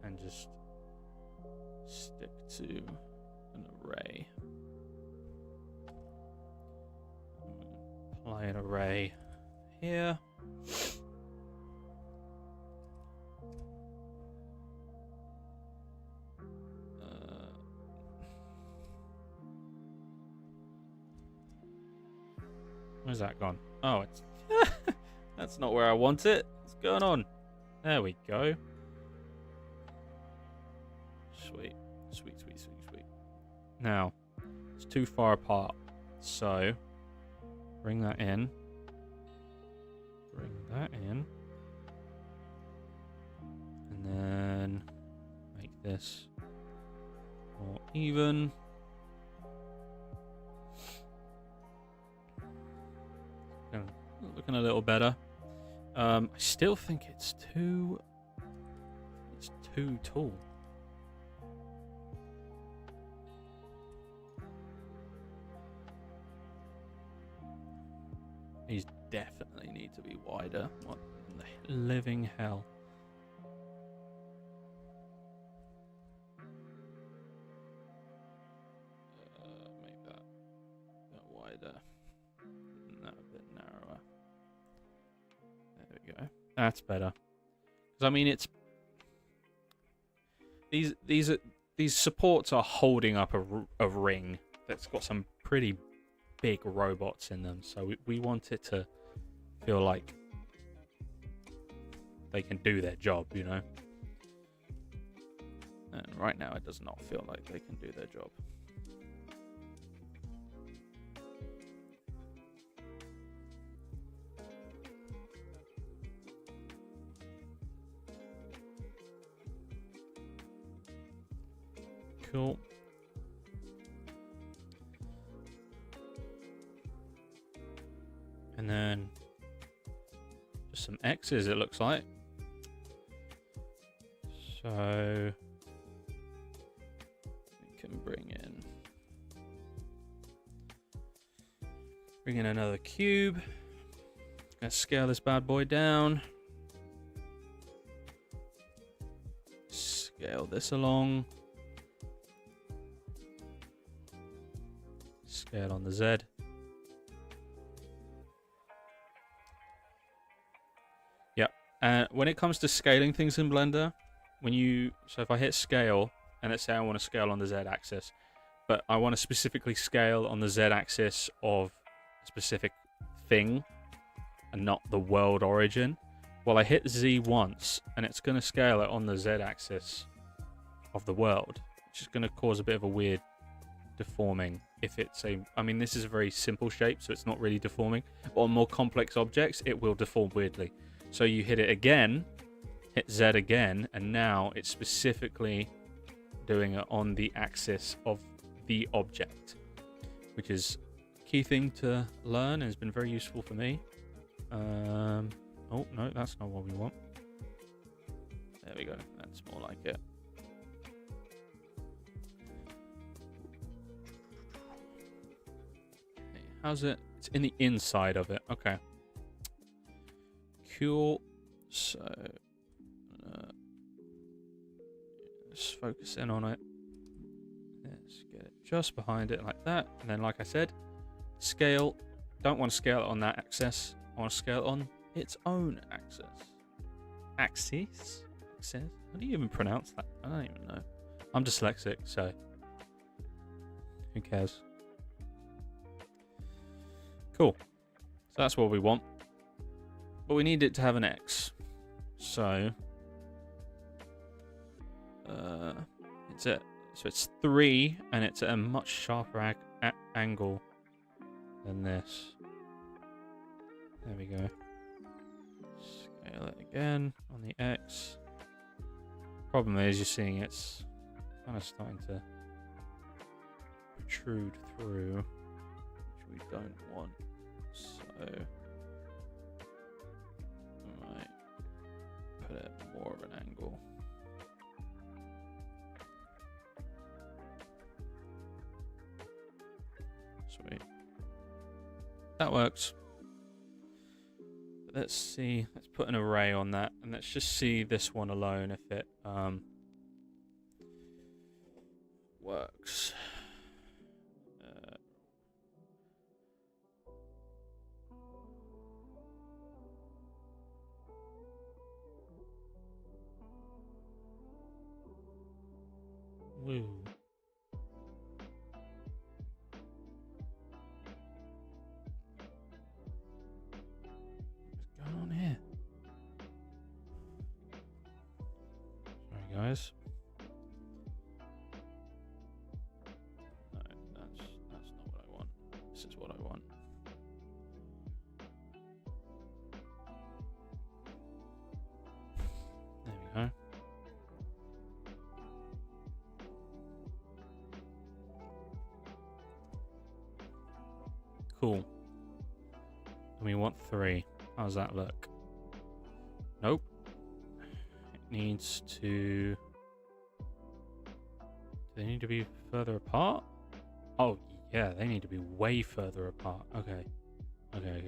and just stick to an array. Apply an array here. Where's that gone? Oh, it's that's not where I want it. What's going on? There we go. Sweet. Sweet, sweet, sweet, sweet. Now, it's too far apart. So, bring that in. Bring that in. And then make this more even. Looking a little better. I still think it's too tall. These definitely need to be wider. What in the living hell? Make that wider. No, a bit narrower. There we go. That's better. Because I mean, it's these supports are holding up a ring that's got some pretty big robots in them, so we want it to feel like they can do their job, you know. And right now it does not feel like they can do their job. Cool. And then just some X's, it looks like. So we can bring in another cube. Gonna scale this bad boy down. Scale this along. Scale on the Z. And when it comes to scaling things in Blender, so if I hit scale, and let's say I want to scale on the Z axis, but I want to specifically scale on the Z axis of a specific thing, and not the world origin, well, I hit Z once, and it's going to scale it on the Z axis of the world, which is going to cause a bit of a weird deforming. If it's I mean, this is a very simple shape, so it's not really deforming. But on more complex objects, it will deform weirdly. So you hit it again, hit Z again, and now it's specifically doing it on the axis of the object, which is a key thing to learn and has been very useful for me. Oh, no, that's not what we want. There we go. That's more like it. How's it? It's in the inside of it. Okay. Cool. So just focus in on it. Let's get it just behind it like that. And then, like I said, scale. Don't want to scale it on that axis. I want to scale it on its own axis. Axis? Axis? How do you even pronounce that? I don't even know. I'm dyslexic, so who cares? Cool. So that's what we want. But we need it to have an X. So it's 3, and it's at a much sharper angle than this. There we go. Scale it again on the X. Problem is, you're seeing it's kind of starting to protrude through, which we don't want. So I might put it more of an angle. Sweet. That works. But let's see. Let's put an array on that, and let's just see this one alone if it works. Woo. What's going on here? Sorry, guys. No, that's not what I want. This is what I want. There we go. Cool. And we want 3. How does that look? Nope. It needs to... Do they need to be further apart? Oh, yeah, they need to be way further apart. Okay. Okay.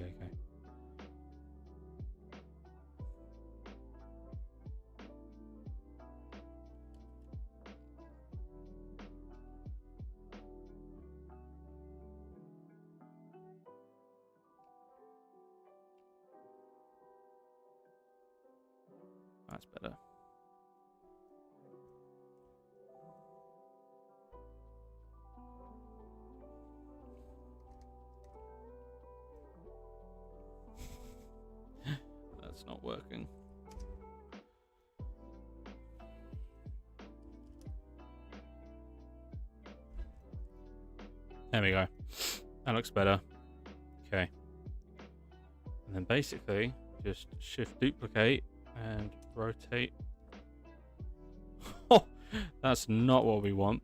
That's better. That's not working. There we go. That looks better. Okay. And then basically, just shift duplicate and rotate. Oh, that's not what we want.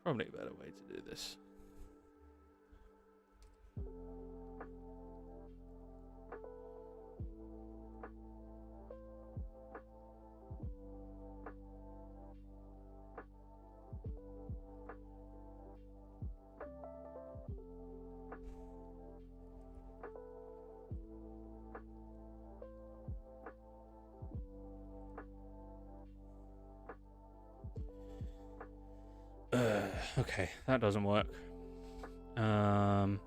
Probably a better way to do this. Okay, that doesn't work. That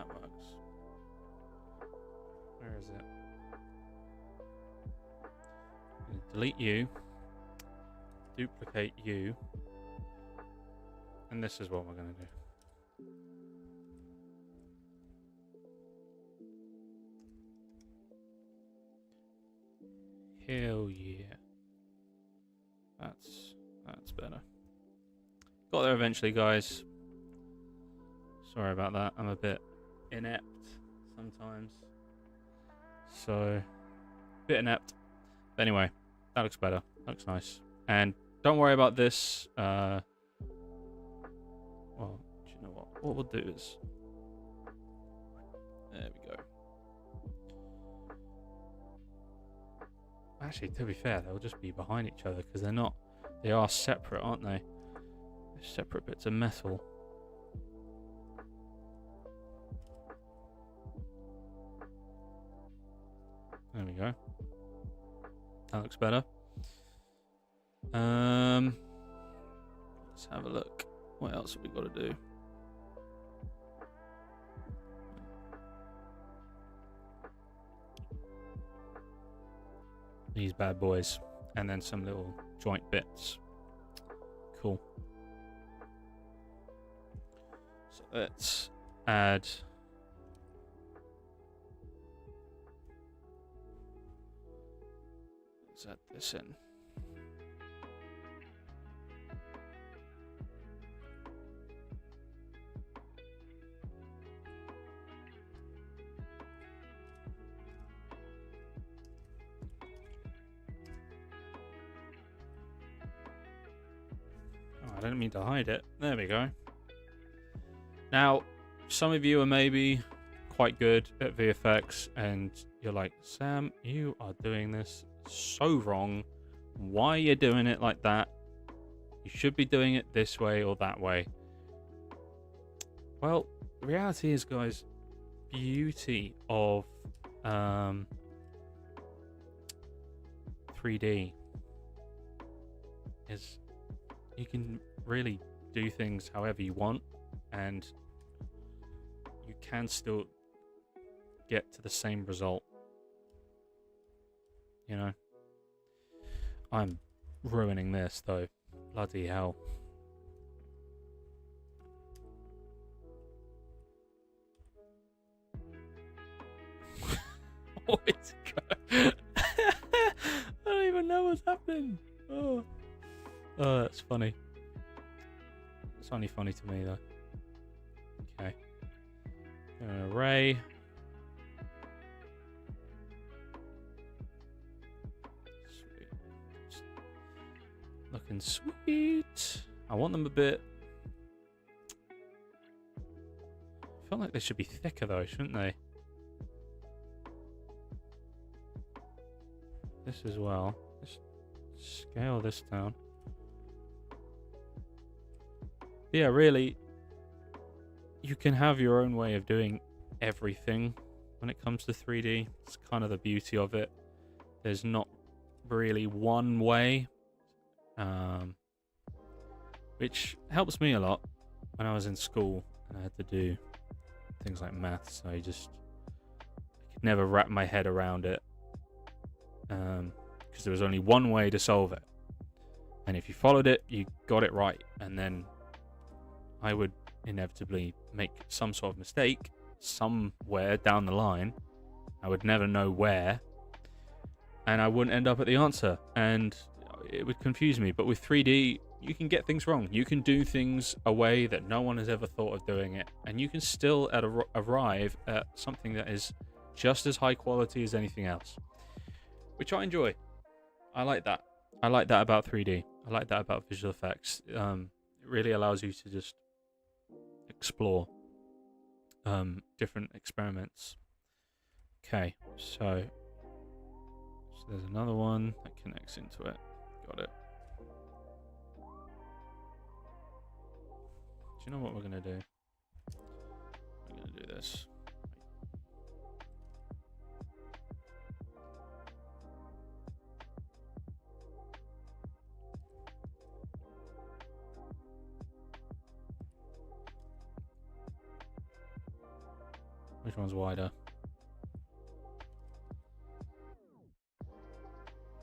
works. Where is it? I'm gonna delete you, duplicate you, and this is what we're gonna do. Hell yeah. That's better. Got there eventually, guys. Sorry about that. I'm a bit inept sometimes. So, bit inept. But anyway, that looks better. That looks nice. And don't worry about this. Well, do you know what? What we'll do is... There we go. Actually, to be fair, they'll just be behind each other because they're not. They are separate, aren't they? They're separate bits of metal. There we go. That looks better. Let's have a look. What else have we got to do? These bad boys, and then some little joint bits. Cool. So let's add. Let's add this in. I didn't mean to hide it. There we go. Now, some of you are maybe quite good at VFX, and you're like, Sam, you are doing this so wrong. Why are you doing it like that? You should be doing it this way or that way. Well, the reality is, guys, beauty of 3D is you can really do things however you want, and you can still get to the same result. You know, I'm ruining this though. Bloody hell. What is going? I don't even know what's happening. Oh, that's funny. It's only funny to me though. Okay. An array. Sweet. Looking sweet. I want them a bit. I feel like they should be thicker though, shouldn't they? This as well. Just scale this down. Yeah, really, you can have your own way of doing everything when it comes to 3D. It's kind of the beauty of it. There's not really one way, which helps me a lot when I was in school and I had to do things like maths. I could never wrap my head around it, because there was only one way to solve it, and if you followed it, you got it right. And then I would inevitably make some sort of mistake somewhere down the line. I would never know where, and I wouldn't end up at the answer, and it would confuse me. But with 3D, you can get things wrong. You can do things a way that no one has ever thought of doing it, and you can still arrive at something that is just as high quality as anything else, which I enjoy. I like that. I like that about 3D. I like that about visual effects. It really allows you to just explore different experiments. Okay, so there's another one that connects into it. Got it. Do you know what we're gonna do? We're gonna do this. Which one's wider?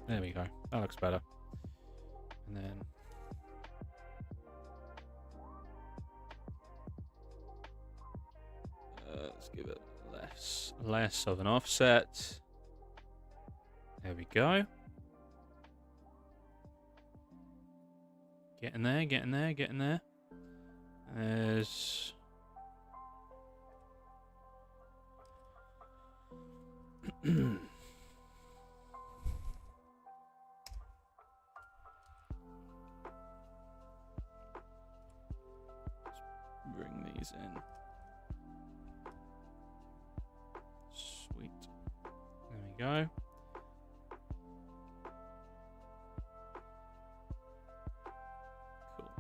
There we go. That looks better. And then let's give it less of an offset. There we go. Getting there, getting there, getting there. There's bring these in. Sweet. There we go. Cool.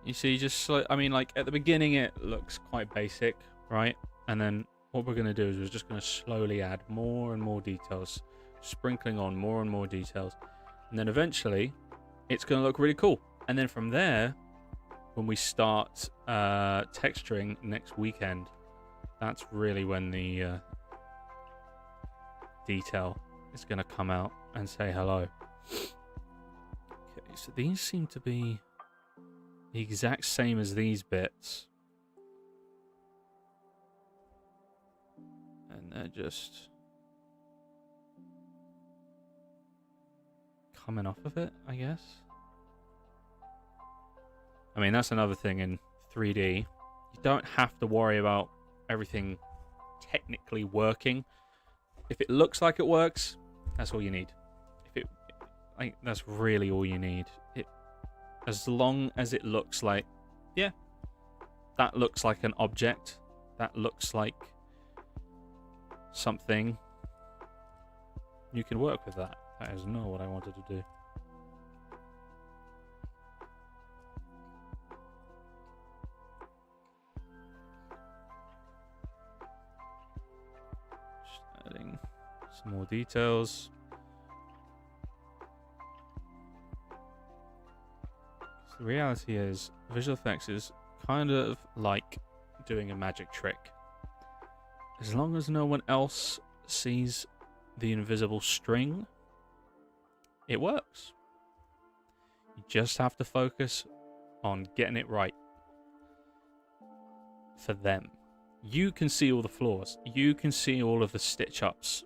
You see, just like, I mean, like at the beginning it looks quite basic, right? And then what we're going to do is we're just going to slowly add more and more details, sprinkling on more and more details. And then eventually it's going to look really cool. And then from there, when we start texturing next weekend, that's really when the detail is going to come out and say hello. Okay, so these seem to be the exact same as these bits. And they're just coming off of it, I guess. I mean, that's another thing in 3D. You don't have to worry about everything technically working. If it looks like it works, that's all you need. If it, like, that's really all you need. as long as it looks like, yeah, that looks like an object, that looks like something, you can work with that. That is not what I wanted to do. Just adding some more details. So the reality is, visual effects is kind of like doing a magic trick. As long as no one else sees the invisible string, it works. You just have to focus on getting it right for them. You can see all the flaws. You can see all of the stitch-ups.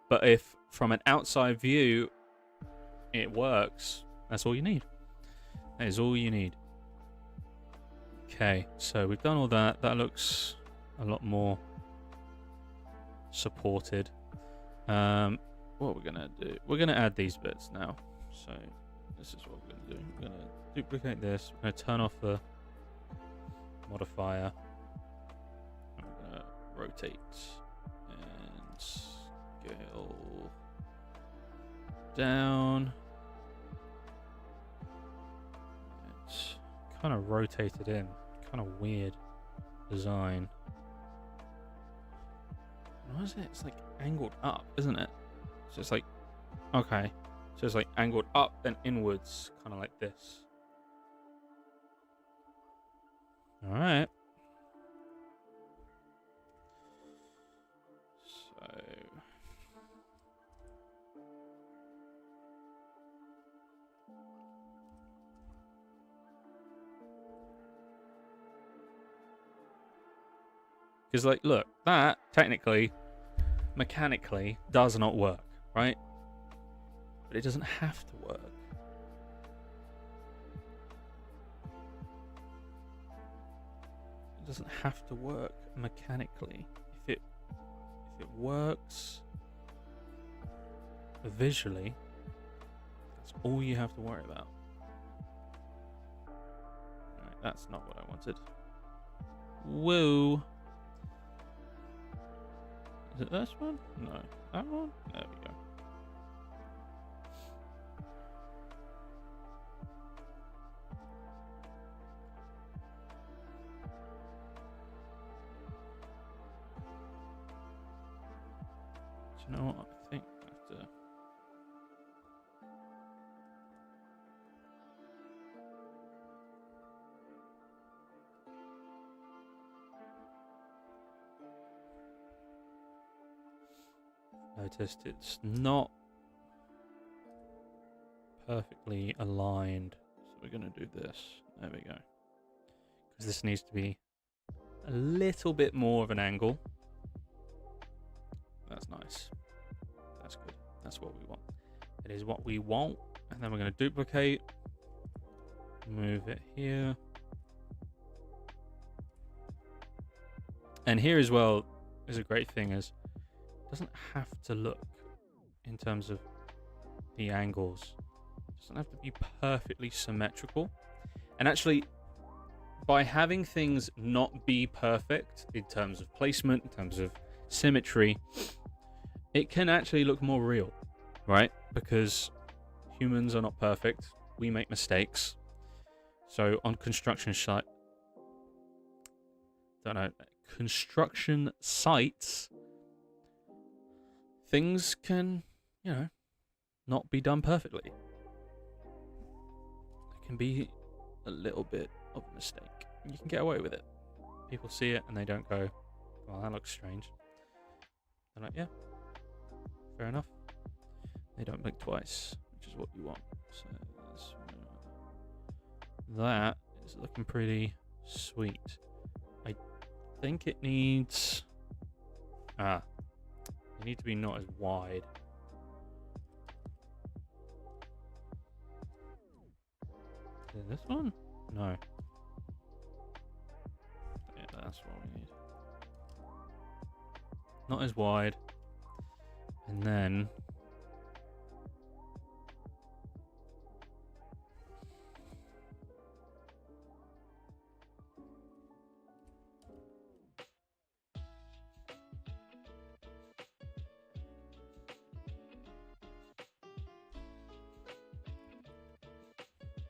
But if from an outside view it works, that's all you need. That is all you need. Okay, so we've done all that. That looks a lot more supported. What are we gonna do? We're gonna add these bits now. So this is what we're gonna do. We're gonna duplicate this. We're gonna turn off the modifier. I'm gonna rotate and scale down. It's kind of rotated in. Kind of weird design. What is it? It's like angled up, isn't it? So it's like, okay. So it's like angled up and inwards, kind of like this. All right. So. Because, like, look, that technically, mechanically, does not work, right? But it doesn't have to work. It doesn't have to work mechanically. If it works visually, that's all you have to worry about. Right, that's not what I wanted. Whoa. Is it this one? No. That one? There we go. Do you know what? I think I have to... Noticed it's not perfectly aligned, so we're going to do this. There we go. Because this needs to be a little bit more of an angle. That's nice. That's good. That's what we want. It is what we want. And then we're going to duplicate. Move it here. And here as well is a great thing is it doesn't have to look in terms of the angles. It doesn't have to be perfectly symmetrical. And actually, by having things not be perfect in terms of placement, in terms of symmetry, it can actually look more real, right? Because humans are not perfect. We make mistakes. So on construction construction sites, things can, not be done perfectly. There can be a little bit of a mistake. You can get away with it. People see it and they don't go, well, that looks strange. They're like, yeah, fair enough. They don't blink twice, which is what you want. So that is looking pretty sweet. I think it needs... it needs to be not as wide. Is it this one? No. Yeah, that's what we need. Not as wide. And then...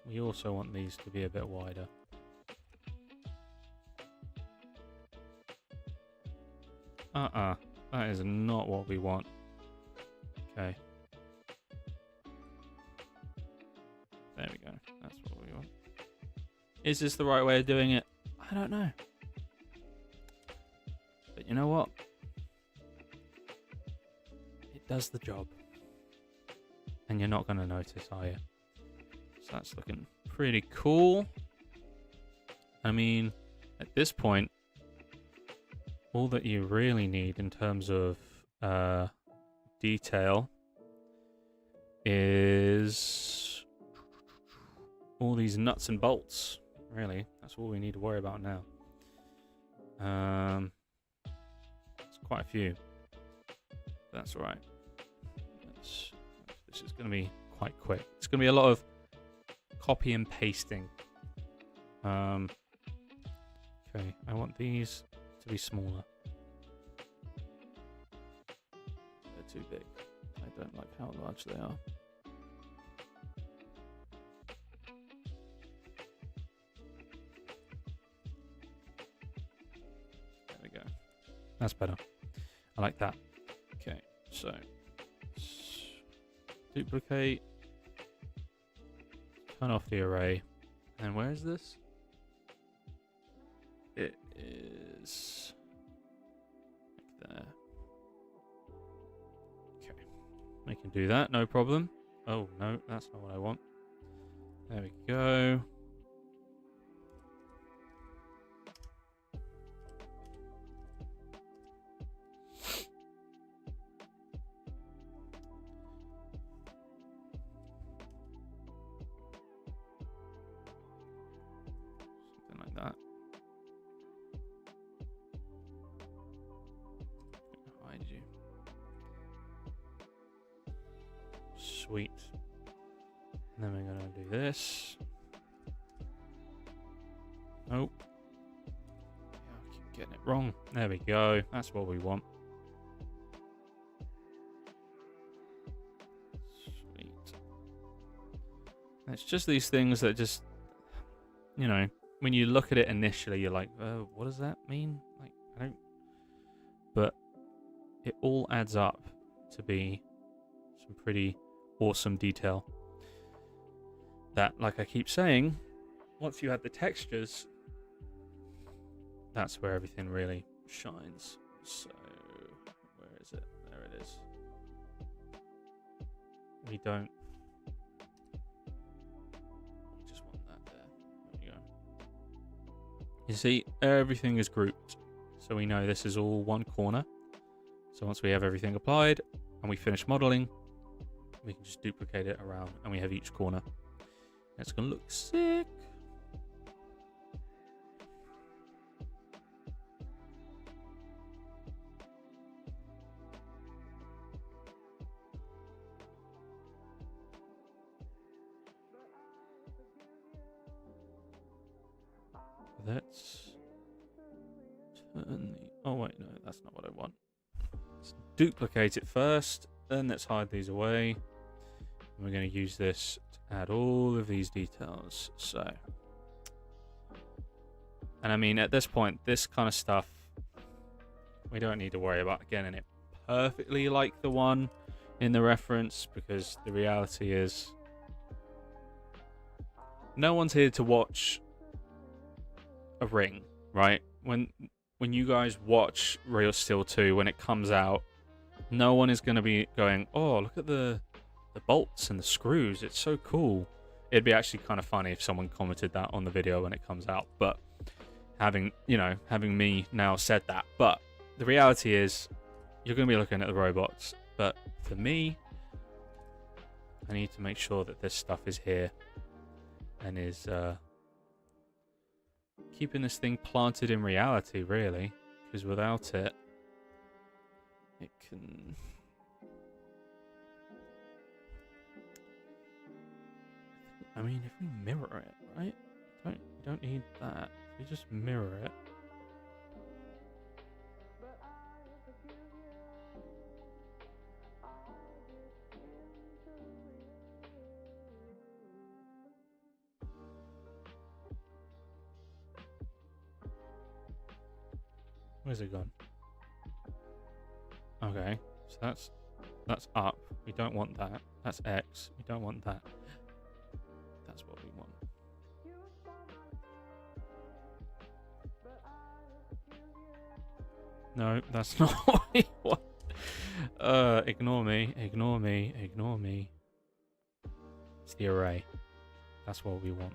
we also want these to be a bit wider. That is not what we want. Okay. There we go. That's what we want. Is this the right way of doing it? I don't know. But you know what? It does the job. And you're not going to notice, are you? So that's looking pretty cool. I mean, at this point, all that you really need in terms of detail is all these nuts and bolts. Really, that's all we need to worry about now. It's quite a few. That's all right. This is going to be quite quick. It's going to be a lot of copy and pasting. Okay, I want these to be smaller. They're too big. I don't like how large they are. There we go. That's better. I like that. Okay, so duplicate, turn off the array, and where is this? It is like there. Okay, we can do that, no problem. Oh no, that's not what I want. There we go. Something like that. Hide you. Sweet. And then we're going to do this. Nope. Yeah, I keep getting it wrong. There we go. That's what we want. Sweet. And it's just these things that just, you know, when you look at it initially, you're like, what does that mean? Like, I don't... But it all adds up to be some pretty awesome detail. That, like I keep saying, once you add the textures, that's where everything really shines. So, where is it? There it is. We don't... just want that there. There we go. You see, everything is grouped. So we know this is all one corner. So once we have everything applied and we finish modeling, we can just duplicate it around and we have each corner. It's going to look sick. Let's turn the... oh wait, no, that's not what I want. Let's duplicate it first, then let's hide these away. And we're going to use this to add all of these details. So, and I mean, at this point, this kind of stuff, we don't need to worry about getting it perfectly like the one in the reference, because the reality is no one's here to watch a ring, right? When you guys watch Real Steel 2 when it comes out, no one is going to be going, oh, look at the bolts and the screws, it's so cool. It'd be actually kind of funny if someone commented that on the video when it comes out, but having me now said that, but the reality is you're going to be looking at the robots. But for me, I need to make sure that this stuff is here and is keeping this thing planted in reality, really, because without it, it can... I mean, if we mirror it, right? You don't need that. We just mirror it. Where's it gone? Okay, so that's up. We don't want that. That's X. We don't want that. That's what we want. No, that's not what we want. Ignore me. Ignore me. Ignore me. It's the array. That's what we want.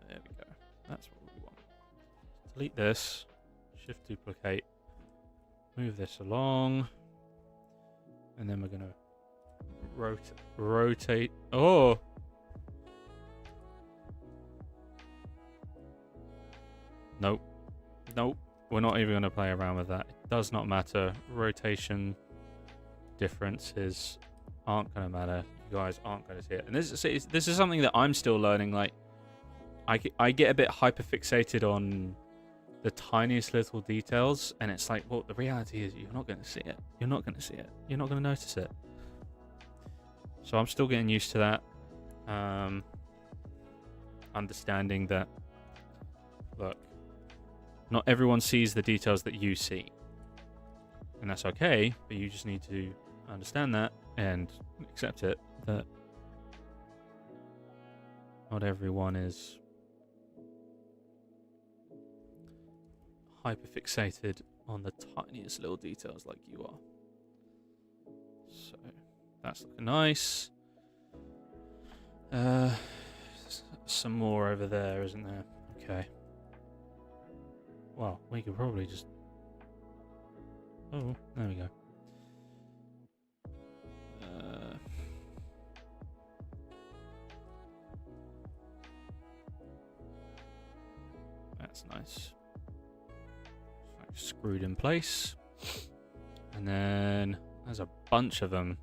There we go. That's what we want. Delete this. Shift duplicate. Move this along. And then we're going to rotate. Oh! Nope. Nope. We're not even going to play around with that. It does not matter. Rotation differences aren't going to matter. You guys aren't going to see it. And this is something that I'm still learning. Like, I get a bit hyperfixated on the tiniest little details, and it's like, well, the reality is you're not going to see it. You're not going to see it. You're not going to notice it. So I'm still getting used to that. Understanding that, look, not everyone sees the details that you see. And that's okay, but you just need to understand that and accept it, that not everyone is hyperfixated on the tiniest little details like you are. So that's looking nice. Some more over there, isn't there? Okay. Well, we could probably just... Oh, there we go. That's nice. Like screwed in place. And then there's a bunch of them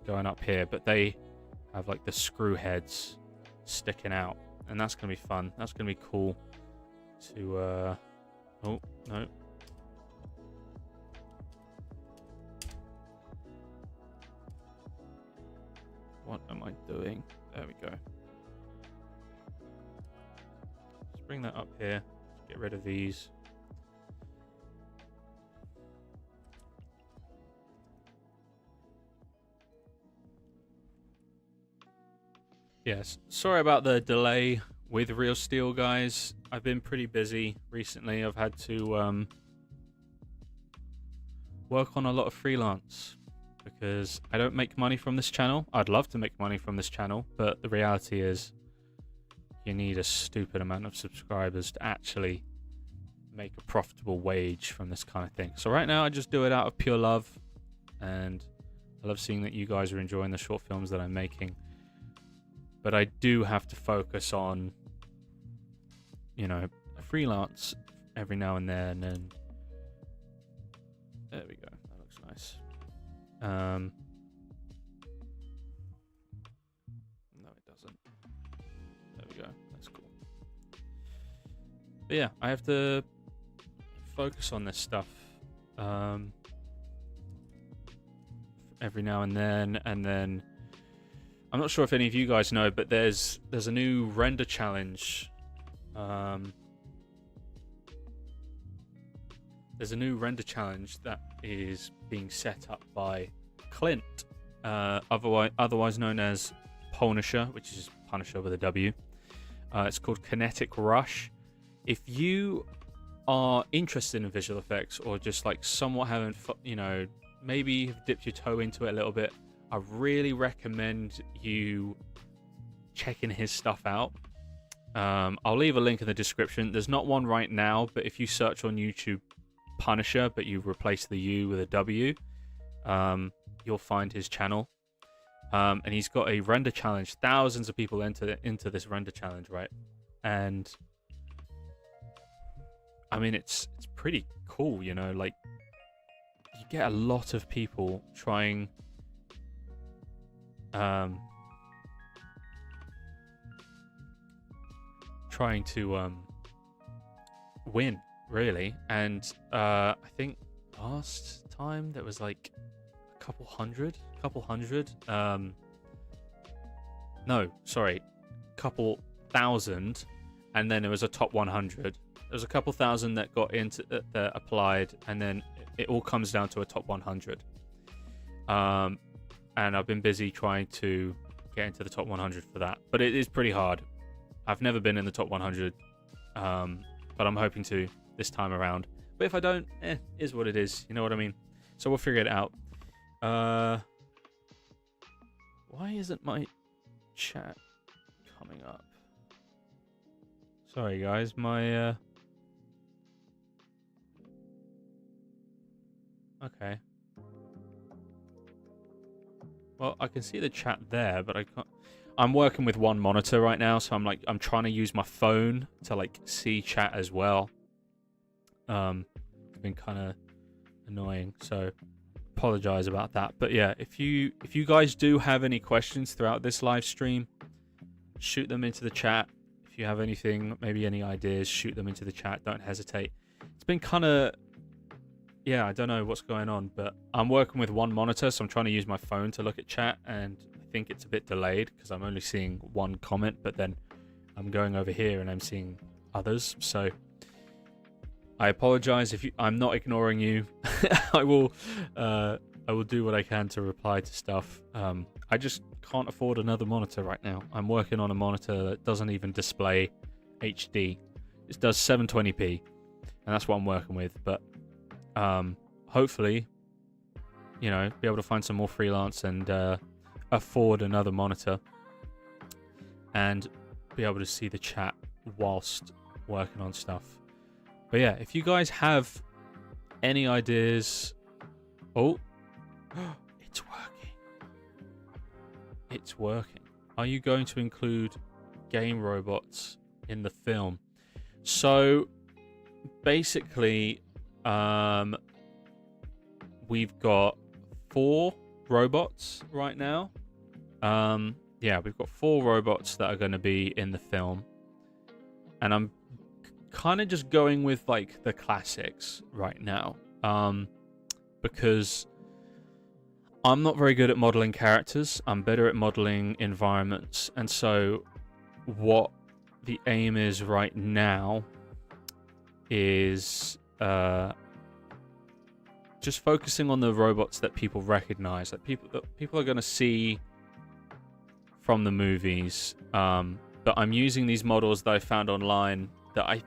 going up here, but they have like the screw heads sticking out. And that's going to be fun. That's going to be cool to... Oh, no. What am I doing? There we go. Let's bring that up here. Let's get rid of these. Yes, sorry about the delay with Real Steel, guys. I've been pretty busy recently. I've had to work on a lot of freelance because I don't make money from this channel. I'd love to make money from this channel, but the reality is you need a stupid amount of subscribers to actually make a profitable wage from this kind of thing. So right now I just do it out of pure love, and I love seeing that you guys are enjoying the short films that I'm making. But I do have to focus on, you know, freelance every now and then, and there we go. That looks nice. No, it doesn't. There we go. That's cool. But yeah, I have to focus on this stuff every now and then I'm not sure if any of you guys know, but there's a new render challenge. There's a new render challenge that is being set up by Clint, otherwise known as Punisher, which is Punisher with a W. It's called Kinetic Rush. If you are interested in visual effects, or just like somewhat having, you know, maybe you've dipped your toe into it a little bit, I really recommend you checking his stuff out. I'll leave a link in the description. There's not one right now, but if you search on YouTube Punisher, but you replace the U with a W, you'll find his channel. And he's got a render challenge. Thousands of people enter into this render challenge, right? And I mean, it's pretty cool, you know, like you get a lot of people trying to win, really. And I think last time there was like a couple hundred. No, sorry, couple thousand, and then there was a top 100. There was a couple thousand that got into that applied, and then it all comes down to a top 100. And I've been busy trying to get into the top 100 for that, but it is pretty hard. I've never been in the top 100, but I'm hoping to this time around. But if I don't, is what it is. You know what I mean? So we'll figure it out. Why isn't my chat coming up? Sorry, guys. My okay. Well, I can see the chat there, but I can't. I'm working with one monitor right now, so I'm trying to use my phone to like see chat as well. It's been kind of annoying, so apologize about that. But yeah, if you guys do have any questions throughout this live stream, shoot them into the chat. If you have anything, maybe any ideas, shoot them into the chat. Don't hesitate. It's been kind of, yeah, I don't know what's going on, but I'm working with one monitor, so I'm trying to use my phone to look at chat, and I think it's a bit delayed because I'm only seeing one comment, but then I'm going over here and I'm seeing others. So I apologize if I'm not ignoring you. I will do what I can to reply to stuff. I just can't afford another monitor right now. I'm working on a monitor that doesn't even display HD. It does 720p, and that's what I'm working with. But hopefully, you know, be able to find some more freelance and afford another monitor and be able to see the chat whilst working on stuff. But yeah, if you guys have any ideas... Oh, it's working. It's working. Are you going to include game robots in the film? So basically, we've got 4 robots right now. Yeah, we've got 4 robots that are going to be in the film. And I'm kind of just going with like the classics right now, because I'm not very good at modeling characters. I'm better at modeling environments, and so what the aim is right now is just focusing on the robots that people recognize, that people are going to see from the movies. But I'm using these models that I found online that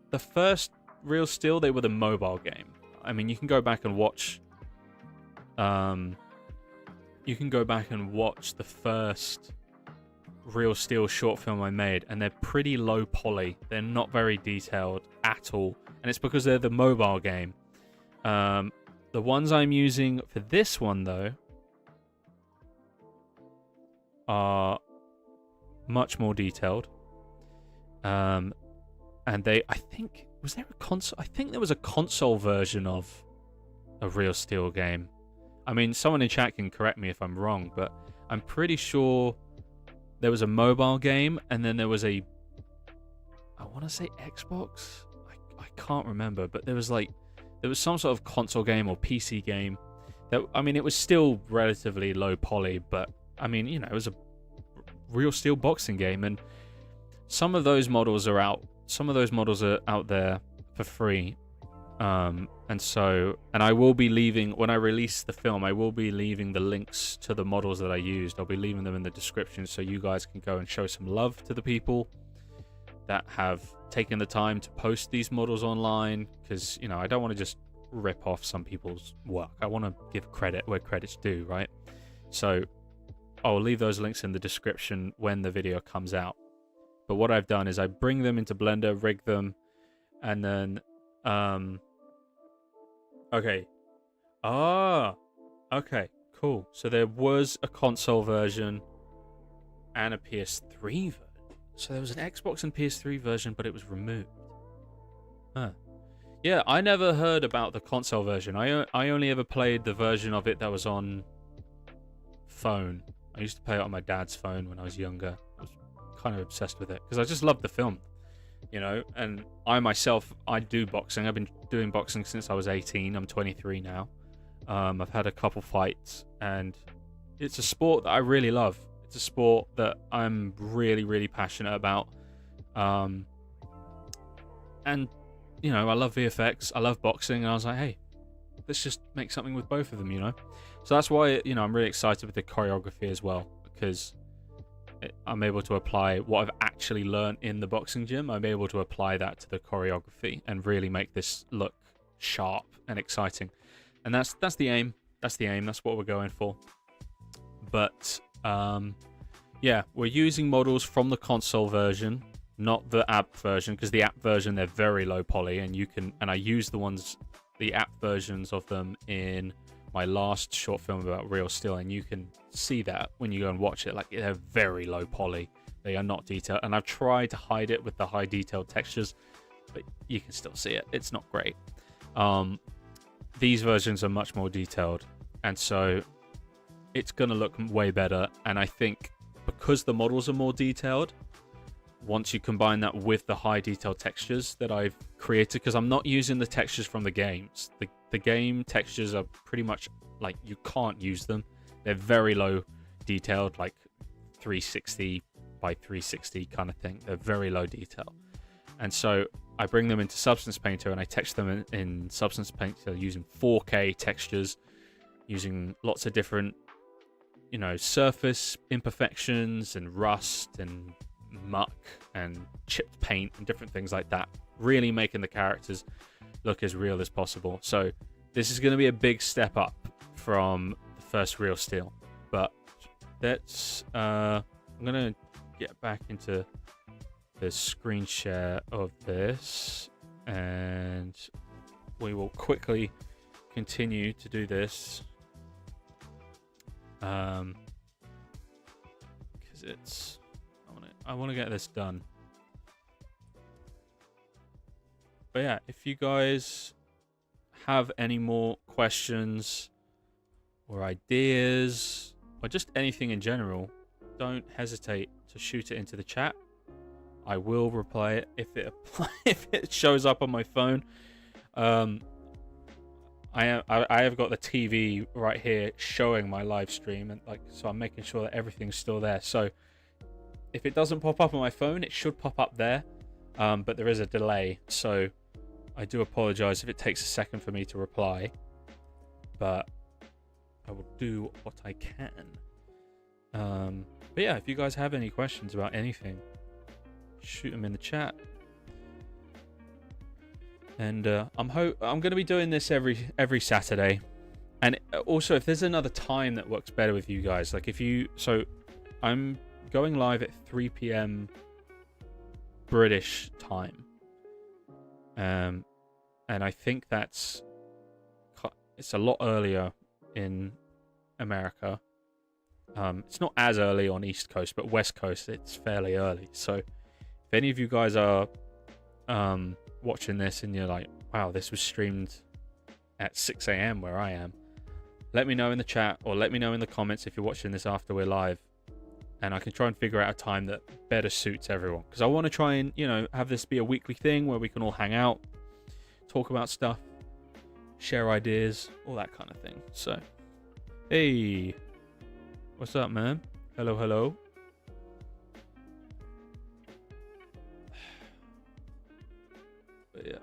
the first Real Steel, they were the mobile game. I mean, you can go back and watch the first Real Steel short film I made, and they're pretty low poly. They're not very detailed at all, and it's because they're the mobile game. The ones I'm using for this one, though, are much more detailed. And I think, was there a console? I think there was a console version of a Real Steel game. I mean, someone in chat can correct me if I'm wrong, but I'm pretty sure there was a mobile game, and then there was I want to say Xbox? I can't remember, but there was some sort of console game or PC game. I mean, it was still relatively low poly, but I mean, you know, it was a Real Steel boxing game, and some of those models are out. Some of those models are out there for free. And I will be leaving, when I release the film, I will be leaving the links to the models that I used. I'll be leaving them in the description so you guys can go and show some love to the people that have taken the time to post these models online, because, you know, I don't want to just rip off some people's work. I want to give credit where credit's due, right? So I'll leave those links in the description when the video comes out. But what I've done is I bring them into Blender, rig them, and then okay. Okay, cool. So there was a console version and a PS3 version. So there was an Xbox and PS3 version, but it was removed. Huh. Yeah, I never heard about the console version. I only ever played the version of it that was on phone. I used to play it on my dad's phone when I was younger. I was kind of obsessed with it because I just loved the film. you know. And I myself, I do boxing. I've been doing boxing since I was 18. I'm 23 now. I've had a couple fights, and it's a sport that I really love. It's a sport that I'm really, really passionate about. And, you know, I love VFX, I love boxing, and I was like, hey, let's just make something with both of them, you know? So that's why, you know, I'm really excited with the choreography as well, because I'm able to apply what I've actually learned in the boxing gym. I'm able to apply that to the choreography and really make this look sharp and exciting. And that's the aim. That's the aim. That's what we're going for. But, yeah, we're using models from the console version, not the app version, because the app version, they're very low poly, and I use the app versions of them in my last short film about Real Steel, and you can see that when you go and watch it. Like, they're very low poly. They are not detailed, and I've tried to hide it with the high detailed textures, but you can still see it. It's not great. These versions are much more detailed, and so it's going to look way better. And I think because the models are more detailed, once you combine that with the high detail textures that I've created, because I'm not using the textures from the games. The game textures are pretty much like, you can't use them. They're very low detailed, like 360 by 360 kind of thing. They're very low detail. And so I bring them into Substance Painter, and I text them in Substance Painter using 4K textures, using lots of different, you know, surface imperfections and rust and muck and chipped paint and different things like that, really making the characters look as real as possible. So this is going to be a big step up from the first Real Steel. But let's I'm going to get back into the screen share of this, and we will quickly continue to do this, because it's I want to get this done. But yeah, if you guys have any more questions or ideas or just anything in general, don't hesitate to shoot it into the chat. I will reply it if it shows up on my phone. I have got the TV right here showing my live stream, and so I'm making sure that everything's still there. So if it doesn't pop up on my phone, it should pop up there, but there is a delay, so I do apologize if it takes a second for me to reply, but I will do what I can. But yeah, if you guys have any questions about anything, shoot them in the chat. And I'm going to be doing this every Saturday. And also, if there's another time that works better with you guys, like I'm going live at 3 p.m. British time. And I think it's a lot earlier in America. It's not as early on East Coast, but West Coast, it's fairly early. So if any of you guys are watching this and you're like, wow, this was streamed at 6 a.m. where I am, let me know in the chat, or let me know in the comments if you're watching this after we're live, and I can try and figure out a time that better suits everyone, because I want to try and, you know, have this be a weekly thing where we can all hang out, talk about stuff, share ideas, all that kind of thing. So hey, what's up, man? Hello. But yeah,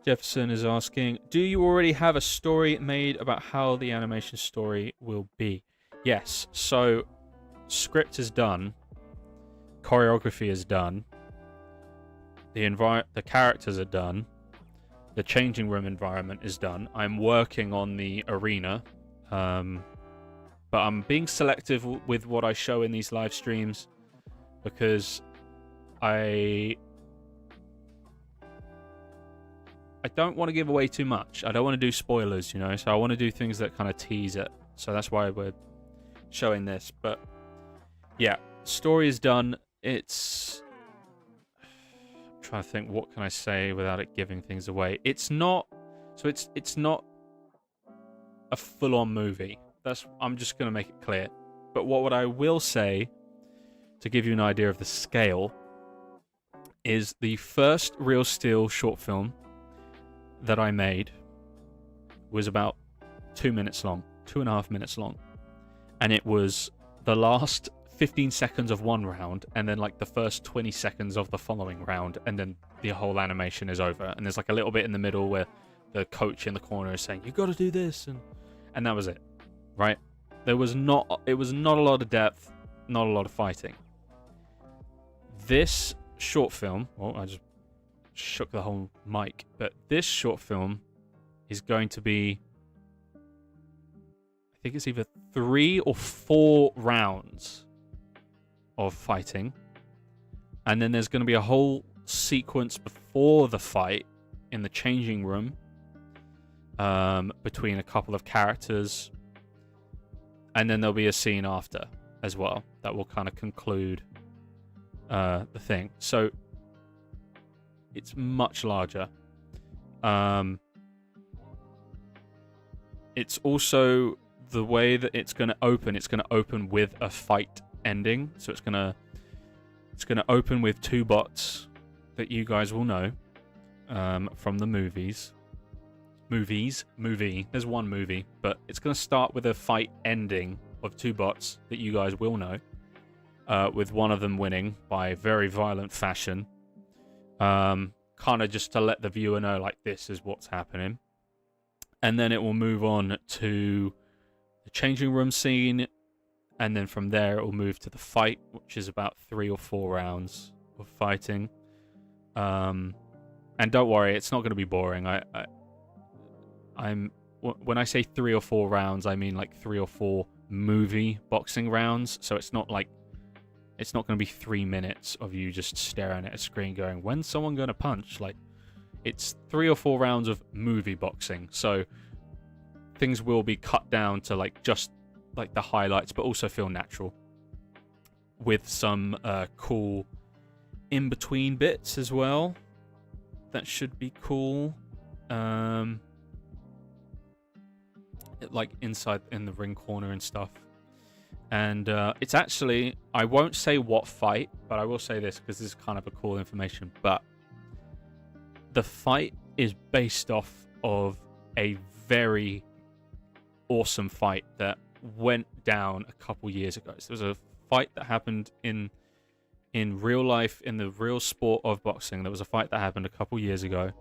Jefferson is asking, do you already have a story made about how the animation story will be? Yes. So script is done, choreography is done, the characters are done, the changing room environment is done. I'm working on the arena, but I'm being selective with what I show in these live streams, because I don't want to give away too much. I don't want to do spoilers, you know, so I want to do things that kind of tease it. So that's why we're showing this. But yeah, story is done. I'm trying to think, what can I say without it giving things away? It's not a full-on movie. I'm just going to make it clear. But what I will say, to give you an idea of the scale, is the first Real Steel short film that I made was about 2 minutes long, 2.5 minutes long. And it was the last 15 seconds of one round, and then like the first 20 seconds of the following round, and then the whole animation is over. And there's like a little bit in the middle where the coach in the corner is saying, "You got to do this," and that was it, right? It was not a lot of depth, not a lot of fighting. This short film, well, I just shook the whole mic, but this short film is going to be, I think it's either 3 or 4 rounds of fighting, and then there's going to be a whole sequence before the fight in the changing room, between a couple of characters, and then there'll be a scene after as well that will kind of conclude the thing. So it's much larger. It's also the way that it's going to open. It's going to open with a fight ending. So it's going to open with 2 bots that you guys will know from the movies. There's one movie, but it's going to start with a fight ending of 2 bots that you guys will know, with one of them winning by very violent fashion, kind of just to let the viewer know, like, this is what's happening. And then it will move on to the changing room scene, and then from there it will move to the fight, which is about 3 or 4 rounds of fighting. And don't worry, it's not going to be boring. When I say 3 or 4 rounds, I mean like 3 or 4 movie boxing rounds. So it's not going to be 3 minutes of you just staring at a screen going, "When's someone going to punch?" Like, it's 3 or 4 rounds of movie boxing. So things will be cut down to like just like the highlights, but also feel natural, with some cool in between bits as well. That should be cool. Like inside in the ring corner and stuff. And it's actually, I won't say what fight, but I will say this because this is kind of a cool information. But the fight is based off of a very awesome fight that went down a couple years ago. So there was a fight that happened in real life, in the real sport of boxing. There was a fight that happened a couple years ago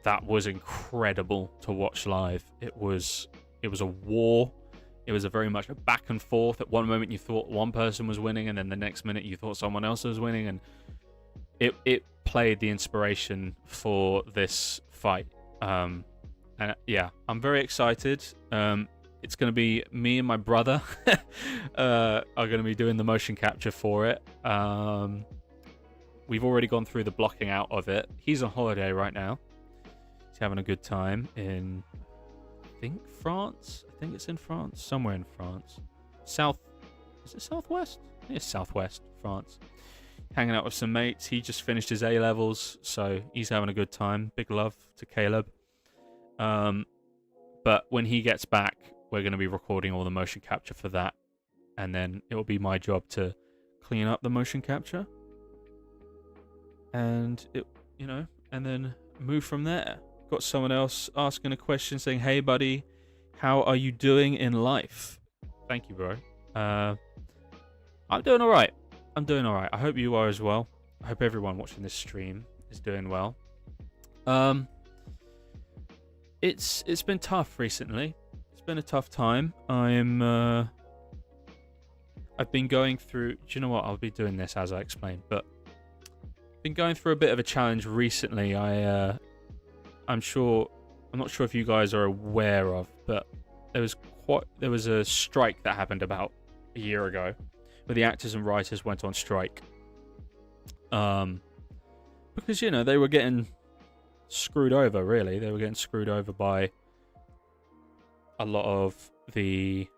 that was incredible to watch live. It was a war. It was a very much a back and forth. At one moment you thought one person was winning, and then the next minute you thought someone else was winning, and it played the inspiration for this fight. And yeah, I'm very excited. It's going to be me and my brother are going to be doing the motion capture for it. We've already gone through the blocking out of it. He's on holiday right now. He's having a good time in, I think, France. I think it's in France. Somewhere in France. Is it southwest? I think it's southwest France. Hanging out with some mates. He just finished his A-levels, so he's having a good time. Big love to Caleb. But when he gets back, we're going to be recording all the motion capture for that. And then it will be my job to clean up the motion capture. And and then move from there. Got someone else asking a question saying, "Hey buddy, how are you doing in life?" Thank you, bro. I'm doing all right. I hope you are as well. I hope everyone watching this stream is doing well. It's been tough recently. It's been a tough time. I've been going through. Do you know what? I'll be doing this as I explain, but I've been going through a bit of a challenge recently. I'm not sure if you guys are aware of, but there was a strike that happened about a year ago, where the actors and writers went on strike. Because they were getting screwed over. Really, they were getting screwed over by a lot of the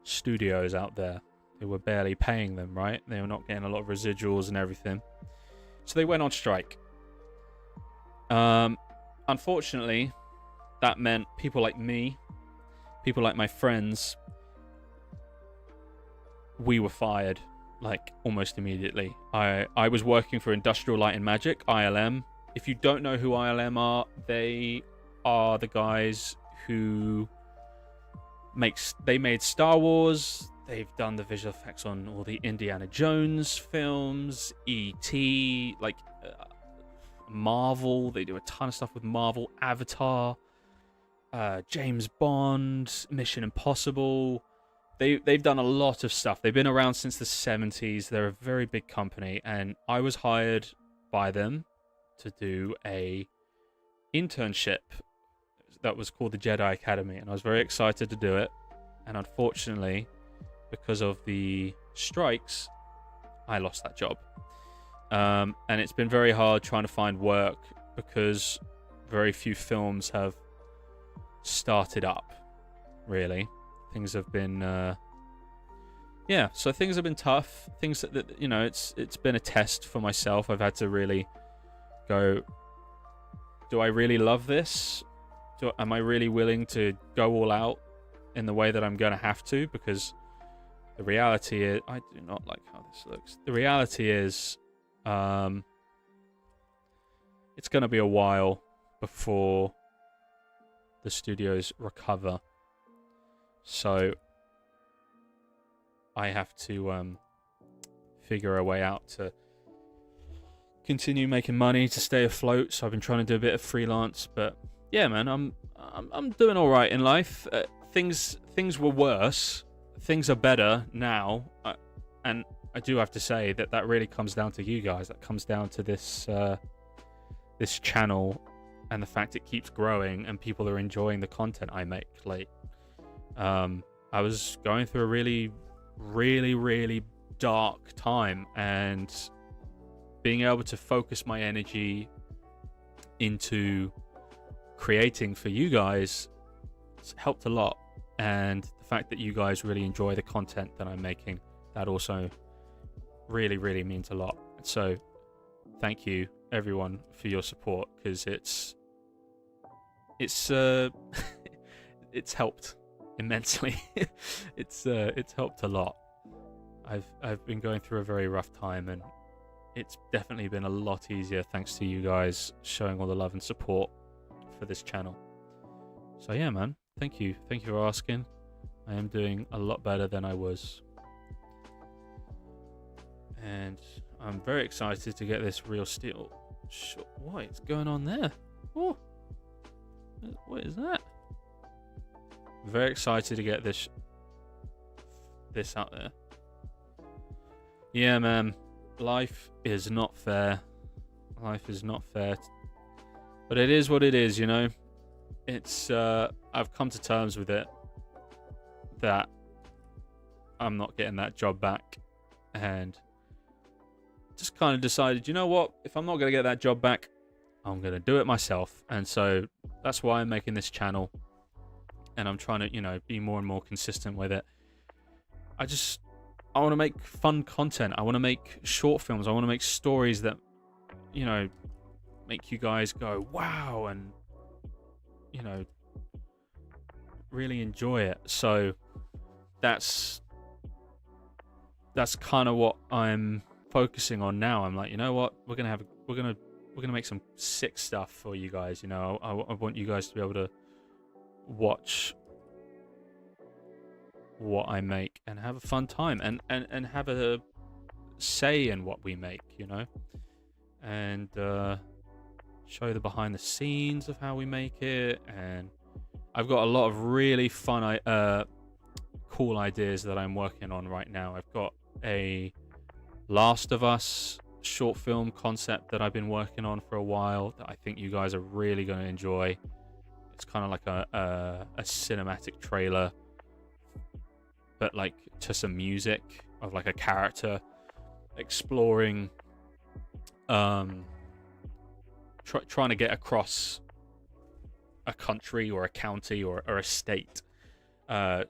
studios out there. They were barely paying them, right? They were not getting a lot of residuals and everything. So they went on strike. Unfortunately, that meant people like me people like my friends, we were fired like almost immediately. I was working for Industrial Light and Magic, ILM. If you don't know who ILM are, they are the guys who made Star Wars. They've done the visual effects on all the Indiana Jones films, E.T., like Marvel. They do a ton of stuff with Marvel, Avatar, James Bond, Mission Impossible. They've done a lot of stuff. They've been around since the 70s. They're a very big company, and I was hired by them to do a internship that was called the Jedi Academy, and I was very excited to do it. And unfortunately, because of the strikes, I lost that job. And it's been very hard trying to find work because very few films have started up, really. Things have been so things have been tough. Things that you know, it's been a test for myself. I've had to really go, do I really love this? Am I really willing to go all out in the way that I'm going to have to? Because the reality is, I do not like how this looks. The reality is, it's going to be a while before the studios recover. So I have to figure a way out to continue making money to stay afloat. So I've been trying to do a bit of freelance, but yeah, man, I'm doing all right in life. Things were worse. Things are better now, and I do have to say that really comes down to you guys. That comes down to this this channel and the fact it keeps growing and people are enjoying the content I make. Like, I was going through a really, really, really dark time, and being able to focus my energy into creating for you guys helped a lot. And the fact that you guys really enjoy the content that I'm making, that also really, really means a lot. So thank you everyone for your support, because it's it's helped immensely. It's helped a lot. I've been going through a very rough time, and it's definitely been a lot easier thanks to you guys showing all the love and support for this channel. So yeah, man, thank you for asking. I am doing a lot better than I was, and I'm very excited to get this real steel. What is going on there? Oh, what is that? Very excited to get this out there. Yeah, man, life is not fair. Life is not fair, but it is what it is, you know. It's I've come to terms with it, that I'm not getting that job back, and just kind of decided, you know what, if I'm not going to get that job back, I'm going to do it myself. And so that's why I'm making this channel, and I'm trying to, you know, be more and more consistent with it. I want to make fun content. I want to make short films. I want to make stories that, you know, make you guys go, wow, and, you know, really enjoy it. So that's kind of what I'm focusing on now. I'm like, you know what, we're gonna make some sick stuff for you guys. You know, I want you guys to be able to watch what I make and have a fun time, and have a say in what we make, you know, and show the behind the scenes of how we make it. And I've got a lot of really fun cool ideas that I'm working on right now. I've got a Last of Us short film concept that I've been working on for a while that I think you guys are really going to enjoy. It's kind of like a cinematic trailer, but like to some music of like a character exploring, trying to get across a country or a county or a state to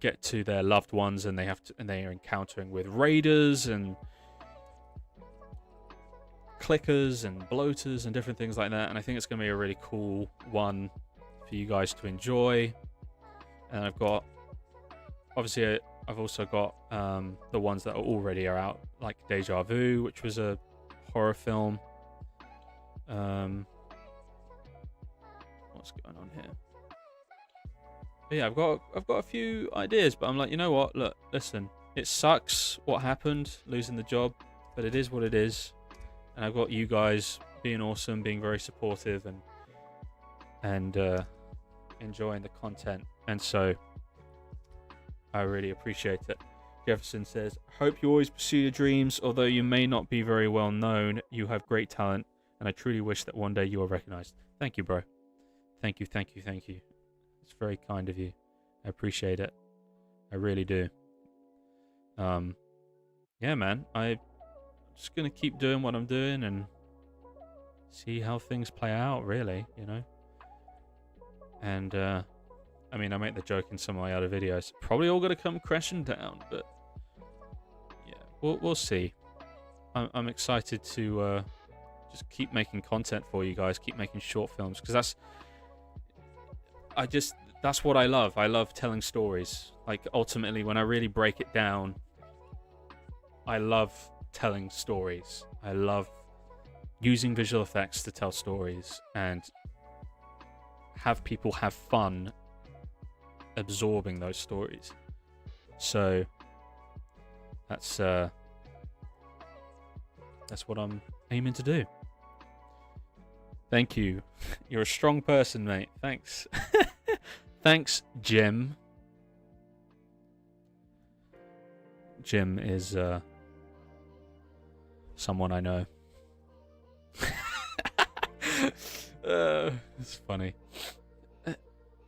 get to their loved ones, and they are encountering with raiders and clickers and bloaters and different things like that. And I think it's going to be a really cool one for you guys to enjoy. And I've got, obviously, I've also got the ones that already are out, like Deja Vu, which was a horror film. What's going on here? But yeah, I've got a few ideas, but I'm like, you know what? Look, listen, it sucks what happened, losing the job, but it is what it is. And I've got you guys being awesome, being very supportive, and enjoying the content, and so I really appreciate it. Jefferson says, hope you always pursue your dreams. Although you may not be very well known, you have great talent, and I truly wish that one day you are recognized. Thank you, bro. Thank you. It's very kind of you. I appreciate it. I really do. Yeah, man. I'm just gonna keep doing what I'm doing and see how things play out, really, you know? And, I mean, I make the joke in some of my other videos. Probably all gonna come crashing down, but yeah, we'll see. I'm excited to just keep making content for you guys, keep making short films, because that's what I love. I love telling stories. Like, ultimately, when I really break it down, I love telling stories. I love using visual effects to tell stories and have people have fun absorbing those stories. So that's what I'm aiming to do. Thank you. You're a strong person, mate. Thanks. Thanks, Jim. Jim is someone I know. It's funny.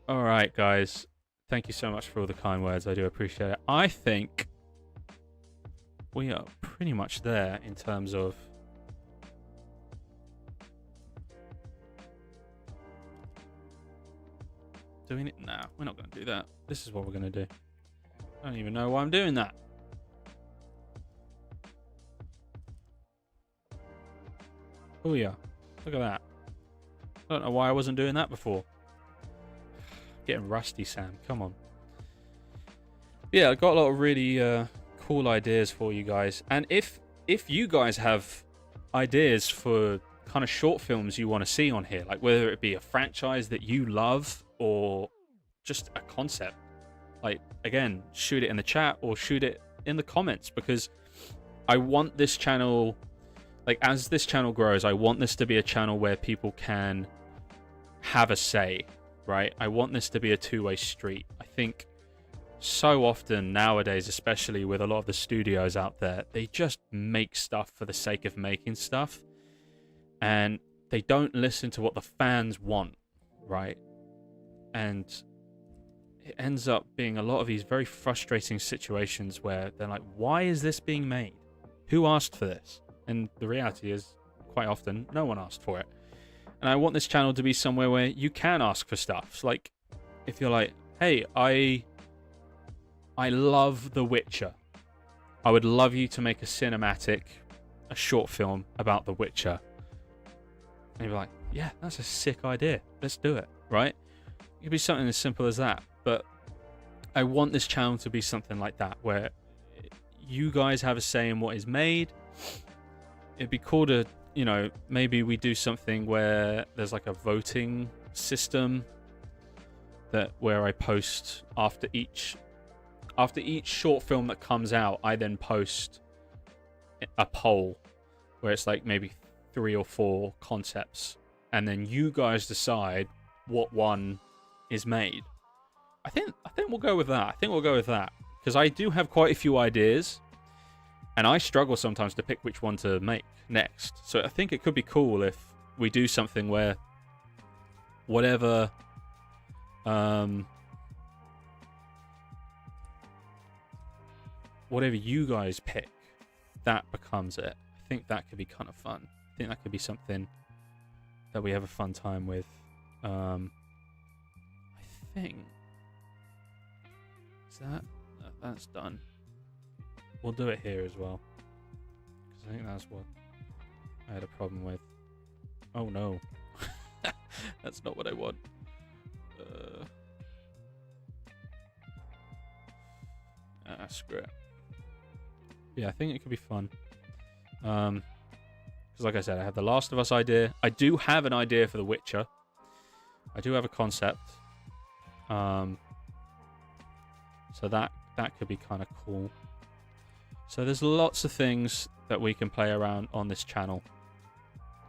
All right, guys. Thank you so much for all the kind words. I do appreciate it. I think we are pretty much there in terms of doing it. Nah, we're not going to do that. This is what we're going to do. I don't even know why I'm doing that. Oh yeah, look at that. I don't know why I wasn't doing that before. Getting rusty, Sam. Come on. Yeah, I got a lot of really cool ideas for you guys. And if you guys have ideas for kind of short films you want to see on here, like whether it be a franchise that you love or just a concept, like, again, shoot it in the chat or shoot it in the comments, because I want this channel, like, as this channel grows, I want this to be a channel where people can have a say, right? I want this to be a two-way street. I think so often nowadays, especially with a lot of the studios out there, they just make stuff for the sake of making stuff, and they don't listen to what the fans want, right? And it ends up being a lot of these very frustrating situations where they're like, why is this being made? Who asked for this? And the reality is, quite often, no one asked for it. And I want this channel to be somewhere where you can ask for stuff. So, like, if you're like, hey, I love The Witcher. I would love you to make a cinematic, a short film about The Witcher. And you're like, yeah, that's a sick idea. Let's do it, right? It could be something as simple as that. But I want this channel to be something like that, where you guys have a say in what is made. It'd be cool to, you know, maybe we do something where there's like a voting system where I post after each short film that comes out, I then post a poll where it's like maybe 3 or 4 concepts, and then you guys decide what one is made. I think we'll go with that. I think we'll go with that, because I do have quite a few ideas, and I struggle sometimes to pick which one to make next. So I think it could be cool if we do something where whatever you guys pick, that becomes it. I think that could be kind of fun. I think that could be something that we have a fun time with. I think that's done. We'll do it here as well, because I think that's what I had a problem with. Oh no. That's not what I want. Screw it. Yeah, I think it could be fun. Because like I said, I have the Last of Us idea. I do have an idea for The Witcher. I do have a concept. So that could be kind of cool. So there's lots of things that we can play around on this channel.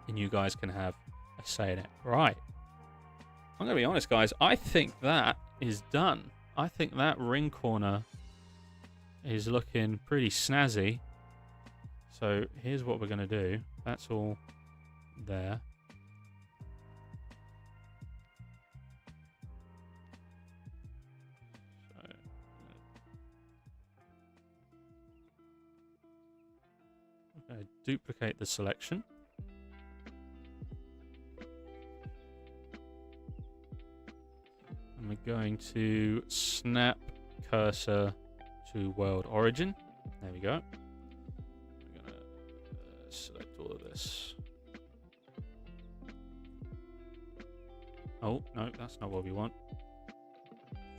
And you guys can have a say in it. Right. I'm going to be honest, guys. I think that is done. I think that ring corner is looking pretty snazzy. So here's what we're going to do. That's all there. So duplicate the selection. And we're going to snap cursor to world origin. There we go. We're going to select all of this. Oh, no, that's not what we want.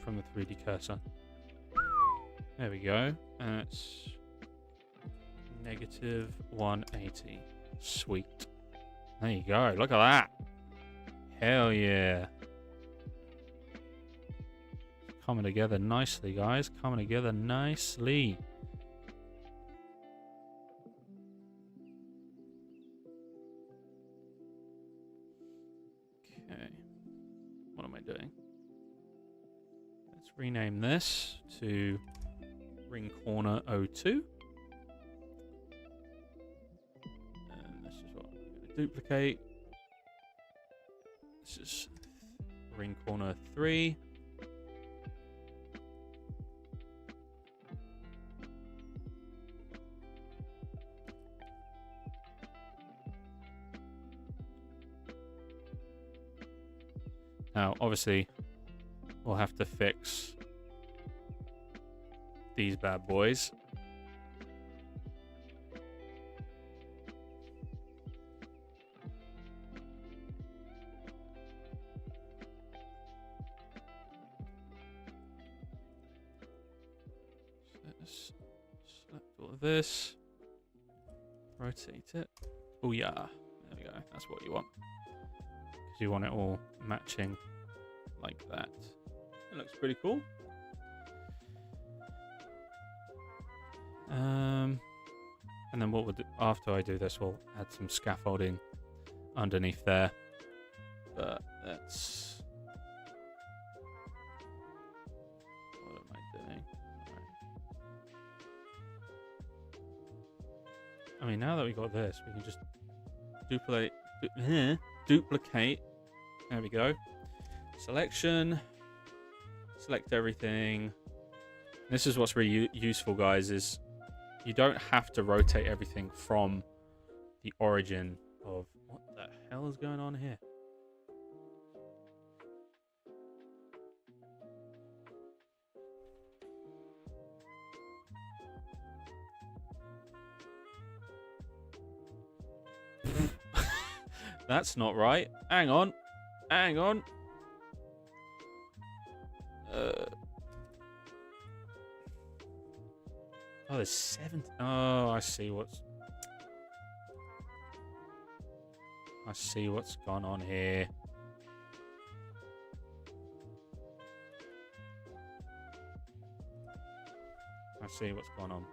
From the 3D cursor. There we go. And it's negative 180. Sweet. There you go. Look at that. Hell yeah. Coming together nicely, guys. Coming together nicely. Okay. What am I doing? Let's rename this to Ring Corner 02. And this is what I'm going to duplicate. This is Ring Corner 3. Now, obviously, we'll have to fix these bad boys. Let's select all of this. Rotate it. Oh yeah, there we go. That's what you want. Because you want it all matching like that. It looks pretty cool. And then what we'll do after I do this, we'll add some scaffolding underneath there. But that's... What am I doing? Right. I mean, now that we got this, we can just duplicate. There we go. Selection. Select everything. This is what's really useful, guys, is you don't have to rotate everything from the origin of... What the hell is going on here? That's not right. Hang on. Hang on. Oh, there's 7. Oh, I see what's gone on here. I see what's going on.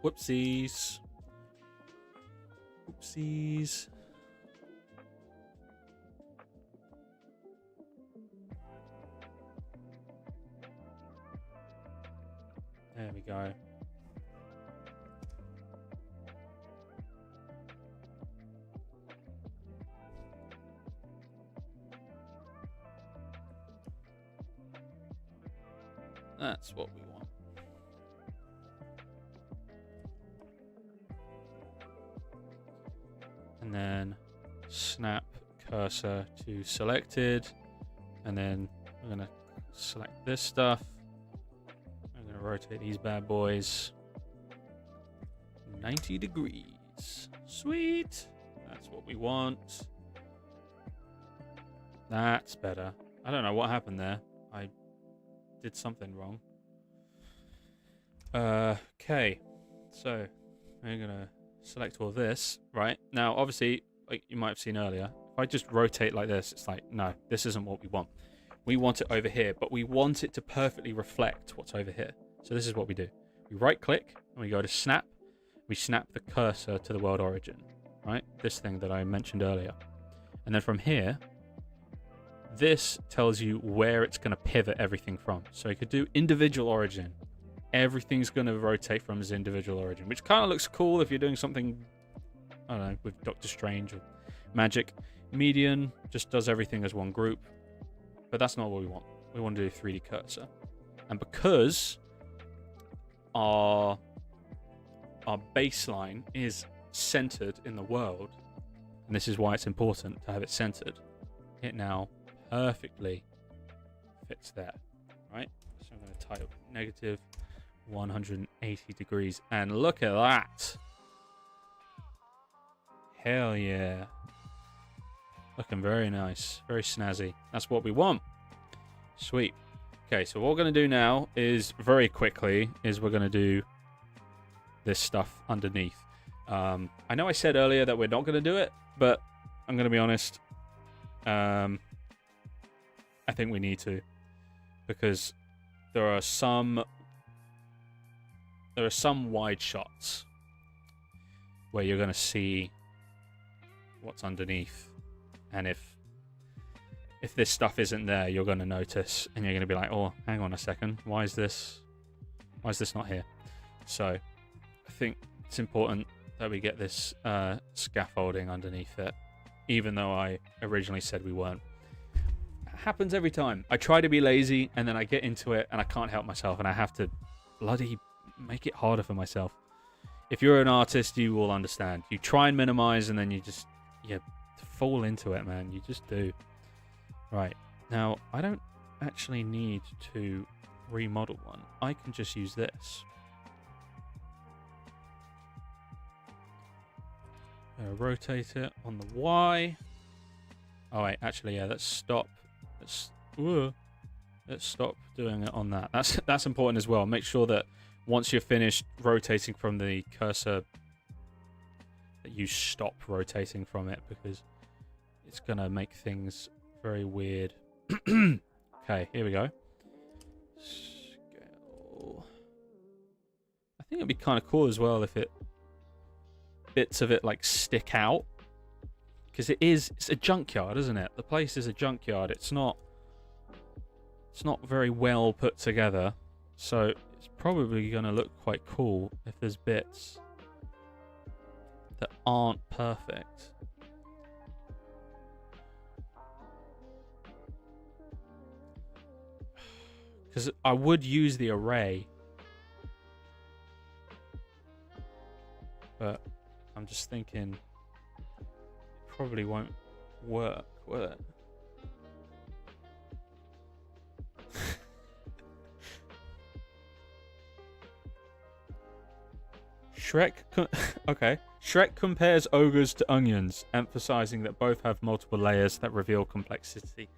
Whoopsies. Oopsies. There we go. That's what we want. And then snap cursor to selected. And then I'm going to select this stuff. I'm going to rotate these bad boys 90 degrees. Sweet. That's what we want. That's better. I don't know what happened there. I did something wrong. Okay, so I'm gonna select all this. Right now, obviously, like you might have seen earlier, if I just rotate like this, it's like, no, this isn't what we want. We want it over here, but we want it to perfectly reflect what's over here. So this is what we do. We right click and we go to snap. We snap the cursor to the world origin, right? This thing that I mentioned earlier. And then from here, this tells you where it's going to pivot everything from. So you could do individual origin. Everything's going to rotate from its individual origin, which kind of looks cool if you're doing something, I don't know, with Doctor Strange or magic. Median just does everything as one group, but that's not what we want. We want to do 3D cursor. And because our baseline is centered in the world, and this is why it's important to have it centered, it now perfectly fits there, right? So I'm going to type negative 180 degrees, and look at that. Hell yeah. Looking very nice, very snazzy. That's what we want. Sweet. Okay, so what we're going to do now is, very quickly, is we're going to do this stuff underneath. I know I said earlier that we're not going to do it, but I'm going to be honest. I think we need to, because there are some wide shots where you're going to see what's underneath, and if this stuff isn't there, you're going to notice, and you're going to be like, oh, hang on a second, why is this not here? So I think it's important that we get this scaffolding underneath it, even though I originally said we weren't. It happens every time. I try to be lazy, and then I get into it, and I can't help myself, and I have to bloody make it harder for myself. If you're an artist, you will understand. You try and minimize, and then you fall into it, man. You just do. Right. Now, I don't actually need to remodel one. I can just use this. Rotate it on the Y. Oh wait, actually, yeah. Let's stop. Let's stop doing it on that. That's important as well. Make sure that once you're finished rotating from the cursor, that you stop rotating from it, because it's gonna make things very weird. Okay, here we go. Scale. I think it'd be kind of cool as well if bits of it like stick out, because it's a junkyard, isn't it? The place is a junkyard. It's not very well put together, so it's probably going to look quite cool if there's bits that aren't perfect. Because I would use the array, but I'm just thinking it probably won't work, will it? Okay. Shrek compares ogres to onions, emphasizing that both have multiple layers that reveal complexity.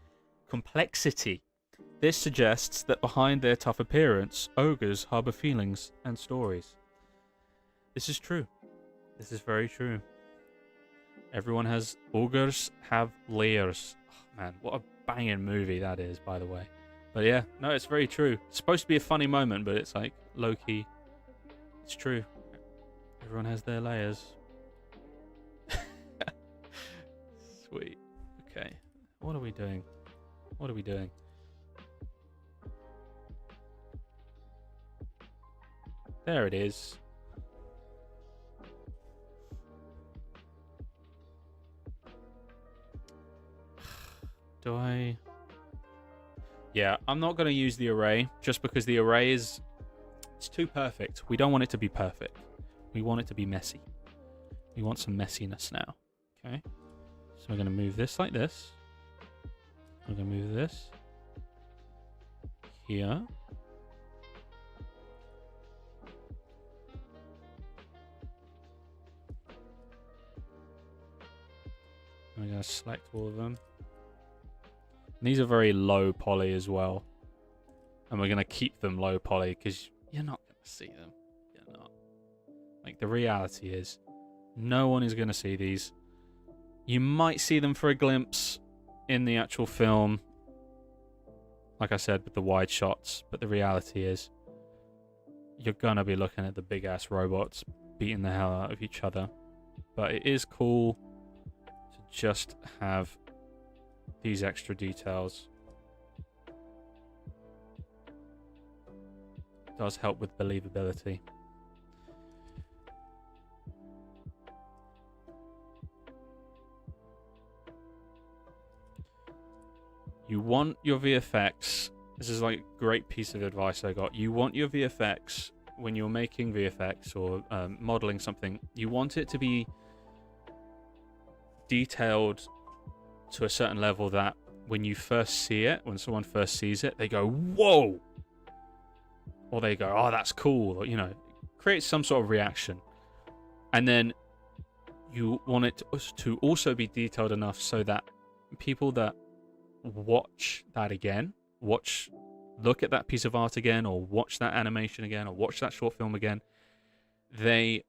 This suggests that behind their tough appearance, ogres harbor feelings and stories. This is true. This is very true. Ogres have layers. Oh, man, what a banging movie that is, by the way. But yeah, no, it's very true. It's supposed to be a funny moment, but it's like low-key. It's true. Everyone has their layers. Sweet. Okay. What are we doing? What are we doing? There it is. Do I? Yeah, I'm not going to use the array, just because the array it's too perfect. We don't want it to be perfect. We want it to be messy. We want some messiness now. Okay. So we're going to move this like this. We're going to move this here. We're going to select all of them. And these are very low poly as well. And we're going to keep them low poly because you're not going to see them. You're not. Like, the reality is, no one is going to see these. You might see them for a glimpse in the actual film, like I said, with the wide shots, but the reality is, you're going to be looking at the big-ass robots beating the hell out of each other. But it is cool to just have these extra details. It does help with believability. You want your VFX, this is like a great piece of advice I got. You want your VFX, when you're making VFX or modeling something, you want it to be detailed to a certain level that when you first see it, when someone first sees it, they go, whoa! Or they go, oh, that's cool. Or, you know, create some sort of reaction. And then you want it to also be detailed enough so that people that watch that again, look at that piece of art again, or watch that animation again, or watch that short film again, they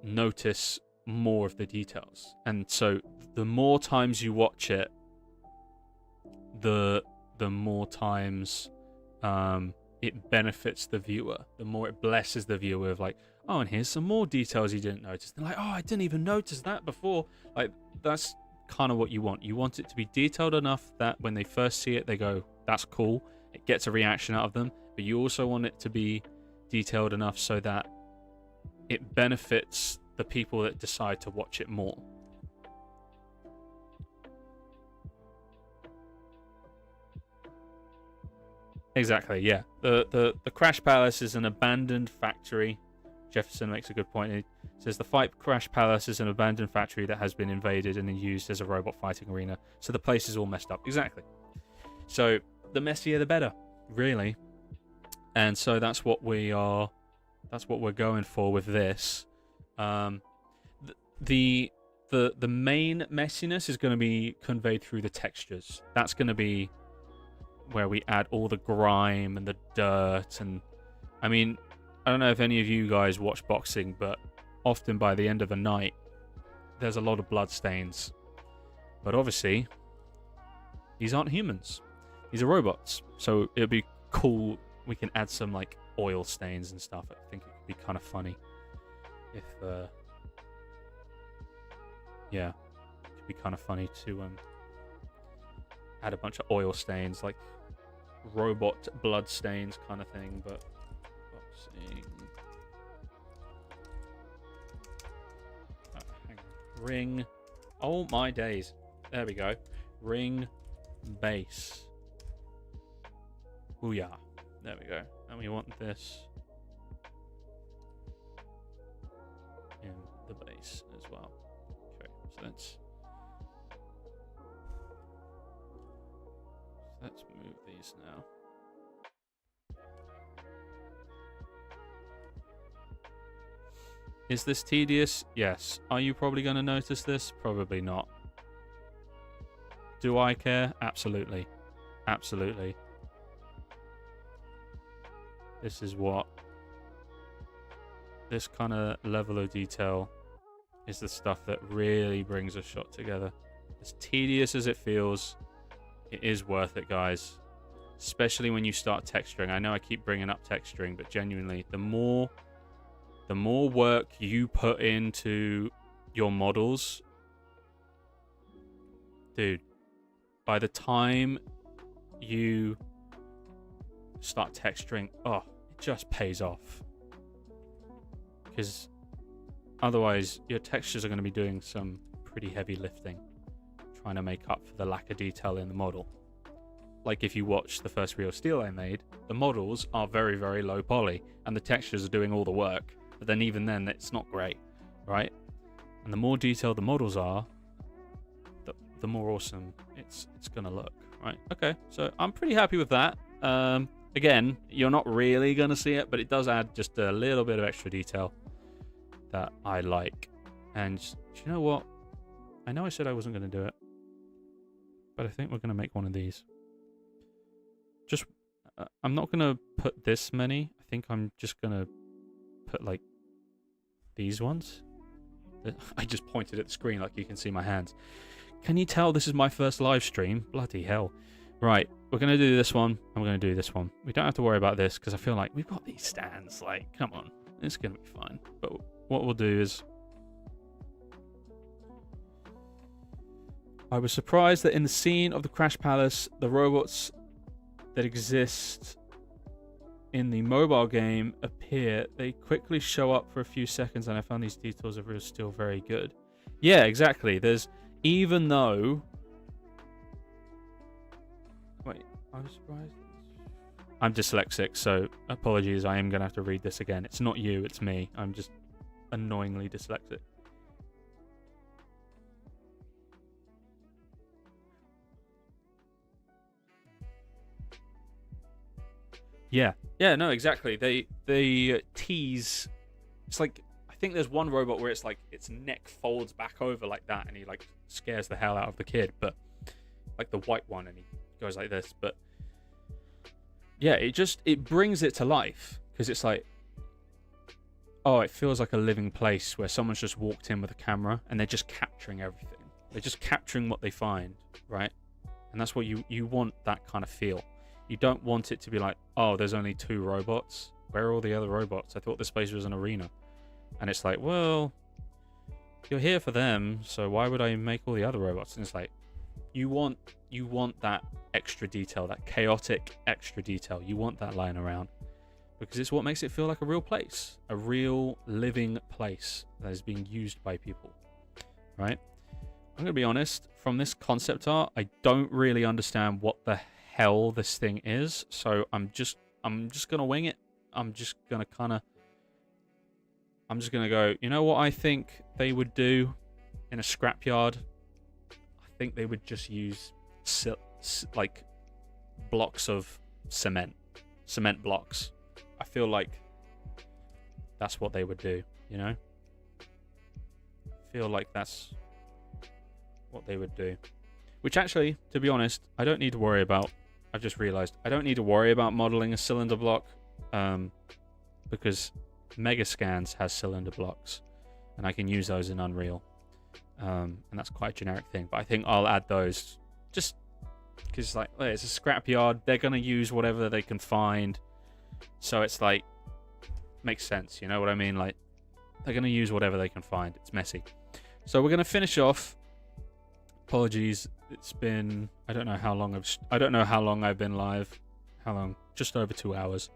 notice more of the details. And so the more times you watch it, the more times it benefits the viewer, the more it blesses the viewer of like, oh, and here's some more details you didn't notice. They're like, oh, I didn't even notice that before. Like, that's kind of what you want. You want it to be detailed enough that when they first see it, they go, that's cool. It gets a reaction out of them. But you also want it to be detailed enough so that it benefits the people that decide to watch it more. Exactly, yeah. The Crash Palace is an abandoned factory. Jefferson makes a good point. He says the Fight Crash Palace is an abandoned factory that has been invaded and used as a robot fighting arena. So the place is all messed up. Exactly. So the messier the better, really. And so that's what we're going for with this. The main messiness is going to be conveyed through the textures. That's going to be where we add all the grime and the dirt. And I mean, I don't know if any of you guys watch boxing, but often by the end of the night, there's a lot of blood stains. But obviously, these aren't humans. These are robots. So it'll be cool. We can add some like oil stains and stuff. I think it could be kind of funny if yeah, it could be kind of funny to add a bunch of oil stains, like robot blood stains kind of thing. But boxing, hang on. Ring, oh my days, there we go. Ring base, booyah, there we go. And we want this in the base as well. Okay, so let's move these now. Is this tedious? Yes. Are you probably going to notice this? Probably not. Do I care? Absolutely. Absolutely. This is what... This kind of level of detail is the stuff that really brings a shot together. As tedious as it feels, it is worth it, guys. Especially when you start texturing. I know I keep bringing up texturing, but genuinely, the more work you put into your models, dude, by the time you start texturing, oh, it just pays off. Because otherwise, your textures are going to be doing some pretty heavy lifting, trying to make up for the lack of detail in the model. Like if you watch the first Real Steel I made, the models are very, very low poly, and the textures are doing all the work. But then even then, it's not great, right? And the more detailed the models are, the more awesome it's gonna look, right? Okay, so I'm pretty happy with that. Again, you're not really gonna see it, but it does add just a little bit of extra detail that I like. And do you know what? I know I said I wasn't gonna do it, but I think we're gonna make one of these. Just, I'm not gonna put this many. I think I'm just gonna put like these ones. I just pointed at the screen like you can see my hands. Can you tell this is my first live stream? Bloody hell. Right, we're going to do this one, and we're going to do this one. We don't have to worry about this, because I feel like we've got these stands. Like, come on. It's going to be fine. But what we'll do is... I was surprised that in the scene of the Crash Palace, the robots that exist in the mobile game appear. They quickly show up for a few seconds, and I found these details are still very good. Yeah, exactly. There's... Even though... Wait, I was surprised. I'm dyslexic, so apologies. I am going to have to read this again. It's not you, it's me. I'm just annoyingly dyslexic. Yeah. Yeah, no, exactly. They tease... It's like... I think there's one robot where it's like its neck folds back over like that, and he like scares the hell out of the kid. But like the white one, and he goes like this. But yeah, it brings it to life, because it's like, oh, it feels like a living place where someone's just walked in with a camera and they're just capturing everything. They're just capturing what they find, right? And that's what you want, that kind of feel. You don't want it to be like, oh, there's only 2 robots. Where are all the other robots? I thought this place was an arena. And it's like, well, you're here for them, so why would I make all the other robots? And it's like, you want that extra detail, that chaotic extra detail. You want that lying around, because it's what makes it feel like a real place, a real living place that is being used by people, right? I'm going to be honest, from this concept art, I don't really understand what the hell this thing is, so I'm just going to wing it. I'm just going to go, you know what I think they would do in a scrapyard? I think they would just use like blocks of cement blocks. I feel like that's what they would do, you know? I feel like that's what they would do. Which actually, to be honest, I don't need to worry about. I've just realized I don't need to worry about modeling a cylinder block, because Megascans has cylinder blocks, and I can use those in Unreal, and that's quite a generic thing. But I think I'll add those just because, like, it's a scrapyard. They're gonna use whatever they can find, so it's like makes sense. You know what I mean? Like, they're gonna use whatever they can find. It's messy. So we're gonna finish off. Apologies. It's been I don't know how long I've been live. How long? Just over 2 hours.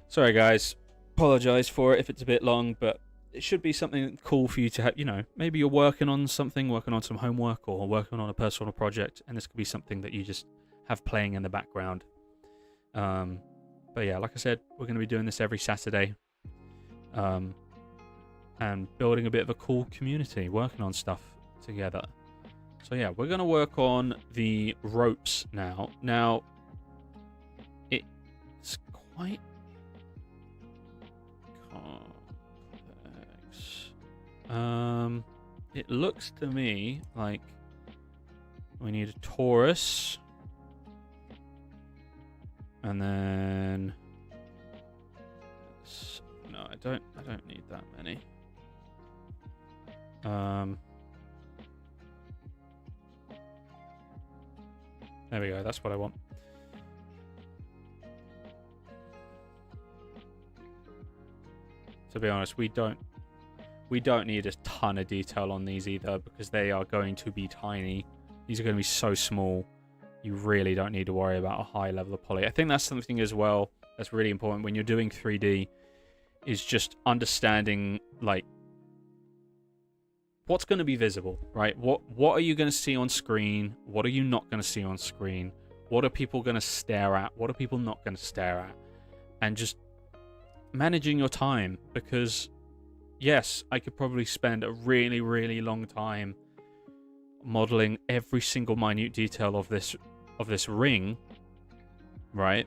Sorry, guys. Apologize for it if it's a bit long, but it should be something cool for you to have. You know, maybe you're working on something, working on some homework, or working on a personal project, and this could be something that you just have playing in the background. But yeah, like I said, we're going to be doing this every Saturday, and building a bit of a cool community, working on stuff together. So yeah, we're going to work on the ropes now. Now, it's quite complex. It looks to me like we need a torus, and then no, I don't need that many. There we go. That's what I want. To be honest, we don't need a ton of detail on these either, because they are going to be tiny. These are going to be so small. You really don't need to worry about a high level of poly. I think that's something as well that's really important when you're doing 3D, is just understanding, like, what's going to be visible, right? What are you going to see on screen? What are you not going to see on screen? What are people going to stare at? What are people not going to stare at? And just managing your time, because yes, I could probably spend a really, really long time modeling every single minute detail of this ring, right?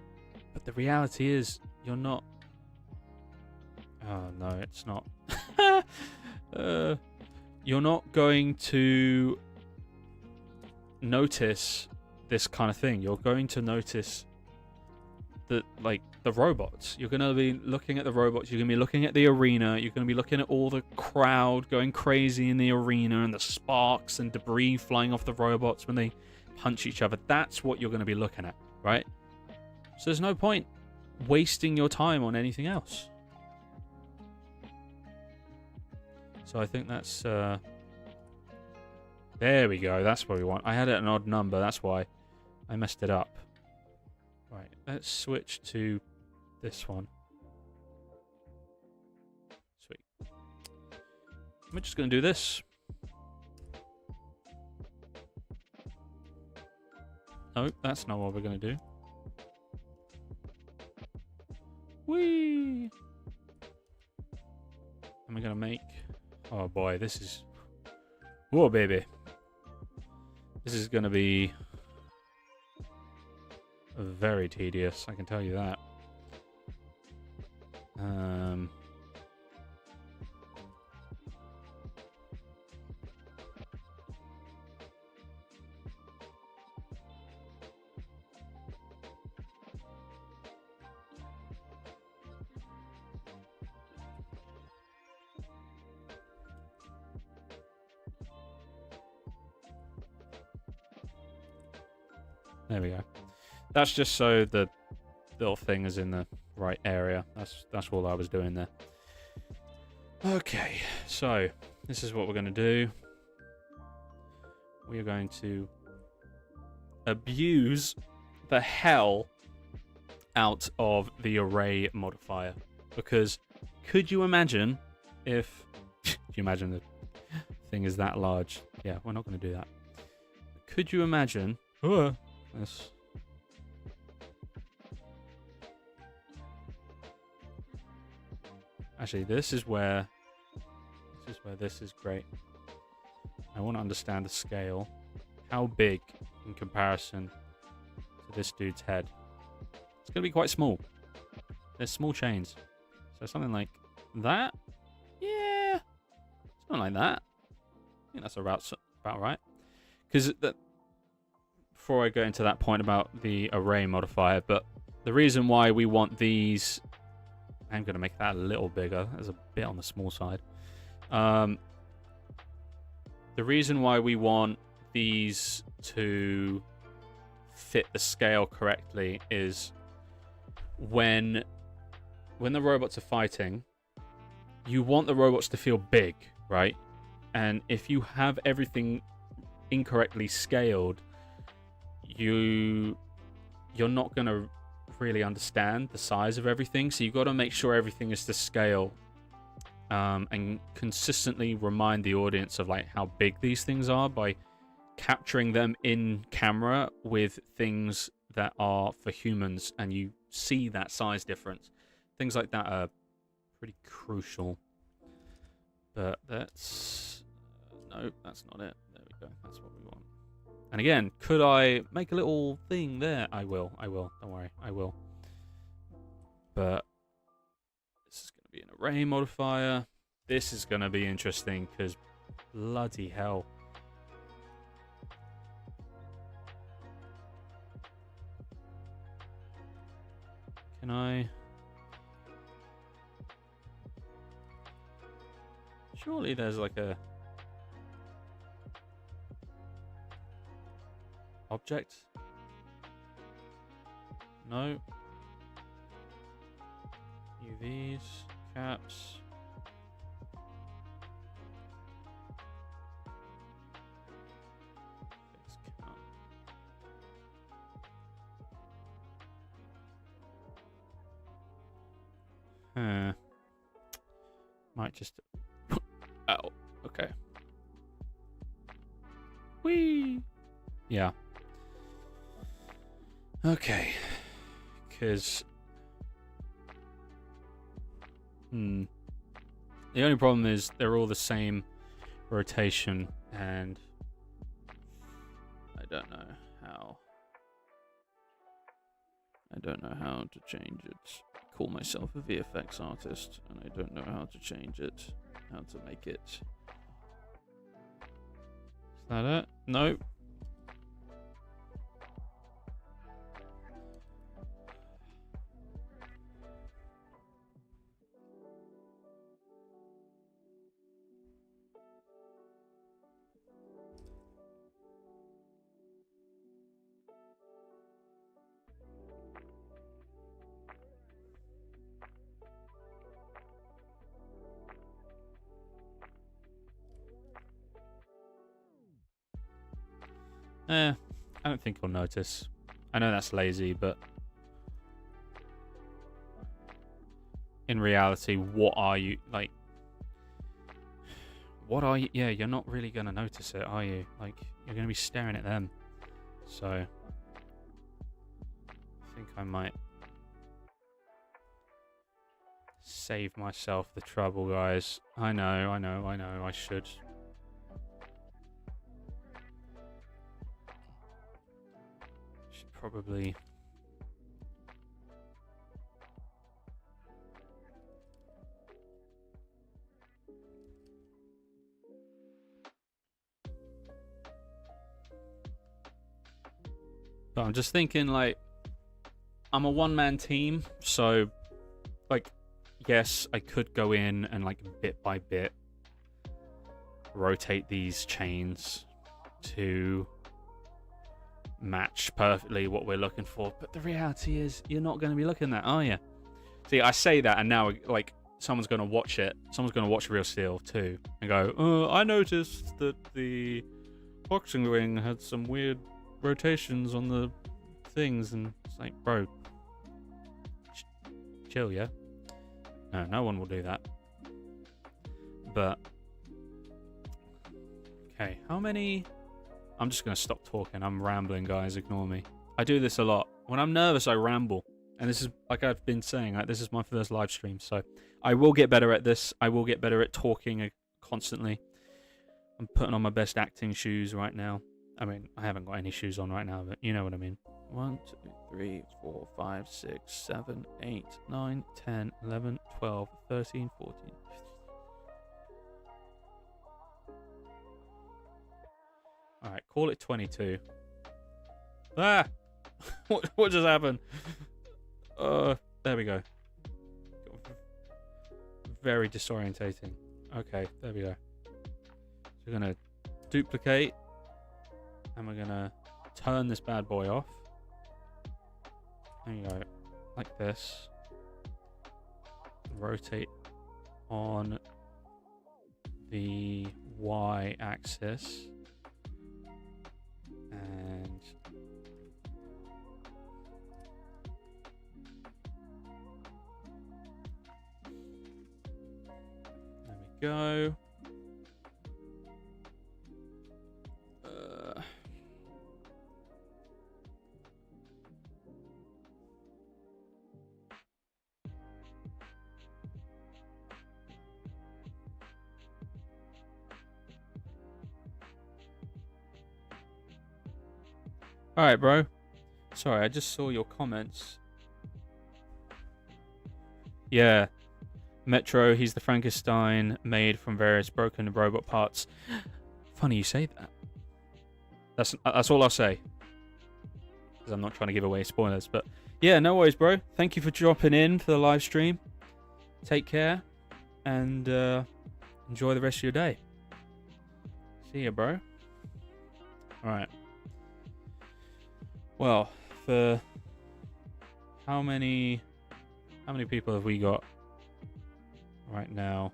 But the reality is, you're not. Oh no, it's not. You're not going to notice this kind of thing. You're going to notice that, like, the robots. You're going to be looking at the robots. You're going to be looking at the arena. You're going to be looking at all the crowd going crazy in the arena and the sparks and debris flying off the robots when they punch each other. That's what you're going to be looking at, right? So there's no point wasting your time on anything else. So I think that's... there we go. That's what we want. I had it an odd number. That's why I messed it up. Right, let's switch to this one. Sweet. We're just going to do this. No, that's not what we're going to do. Whee! And we're going to make... Oh boy, this is... Whoa, baby. This is going to be... very tedious, I can tell you that. There we go. That's just so the little thing is in the right area. That's all I was doing there. Okay, so this is what we're going to do. We are going to abuse the hell out of the array modifier. Because could you imagine if... Could you imagine the thing is that large? Yeah, we're not going to do that. Could you imagine... this... Actually, this is where this is great. I want to understand the scale. How big in comparison to this dude's head? It's going to be quite small. There's small chains. So something like that? Yeah. Something like that. I think that's about right. Because before I go into that point about the array modifier, but the reason why we want these... I'm going to make that a little bigger. That's a bit on the small side. The reason why we want these to fit the scale correctly is when the robots are fighting, you want the robots to feel big, right? And if you have everything incorrectly scaled, you're not going to really understand the size of everything. So you've got to make sure everything is to scale, and consistently remind the audience of like how big these things are by capturing them in camera with things that are for humans, and you see that size difference. Things like that are pretty crucial. But that's no, that's not it. There we go. That's what we want. And again, could I make a little thing there? I will. Don't worry, I will. But this is going to be an array modifier. This is going to be interesting because bloody hell. Can I... Surely there's like a... object? No. UVs, caps. Might just... Oh, okay. Whee! Yeah. Okay. Because... The only problem is they're all the same rotation, and I don't know how. I don't know how to change it. Call myself a VFX artist, and I don't know how to change it. How to make it. Is that it? No. I don't think he'll notice. I know that's lazy, but in reality, what are you like? What are you? Yeah, you're not really gonna notice it, are you? Like, you're gonna be staring at them. So, I think I might save myself the trouble, guys. I know. I should. Should probably. But I'm just thinking, like, I'm a one-man team, so, like, yes, I could go in and, like, bit by bit rotate these chains to match perfectly what we're looking for. But the reality is, you're not going to be looking at that, are you? See, I say that, and now, like, someone's going to watch it. Someone's going to watch Real Steel, too, and go, I noticed that the boxing ring had some weird rotations on the things, and it's like, bro, chill, yeah? No one will do that. But okay, how many? I'm just gonna stop talking. I'm rambling, guys. Ignore me. I do this a lot. When I'm nervous, I ramble, and this is, like I've been saying, like, this is my first live stream, so I will get better at this. I will get better at talking constantly. I'm putting on my best acting shoes right now. I mean, I haven't got any shoes on right now, but you know what I mean. 1, 2, 3, 4, 5, 6, 7, 8, 9, 10, 11, 12, 13, 14, 15. Alright, call it 22. Ah! What just happened? There we go. Very disorientating. Okay, there we go. So we're gonna duplicate. And we're gonna turn this bad boy off. There you go, like this. Rotate on the Y axis. And there we go. Alright, bro. Sorry, I just saw your comments. Yeah. Metro, he's the Frankenstein made from various broken robot parts. Funny you say that. That's all I'll say. Because I'm not trying to give away spoilers. But yeah, no worries, bro. Thank you for dropping in for the live stream. Take care. And enjoy the rest of your day. See ya, bro. Alright. Well, for how many people have we got right now?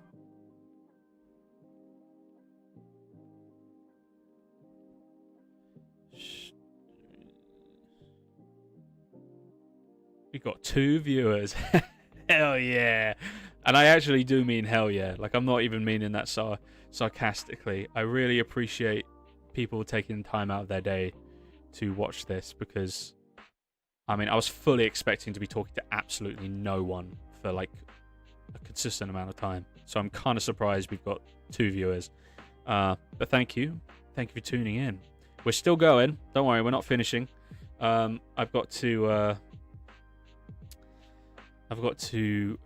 We got 2 viewers. Hell yeah. And I actually do mean hell yeah. Like, I'm not even meaning that sarcastically. I really appreciate people taking time out of their day to watch this, because I mean, I was fully expecting to be talking to absolutely no one for like a consistent amount of time, so I'm kind of surprised we've got 2 viewers. But thank you for tuning in. We're still going, don't worry, we're not finishing. I've got to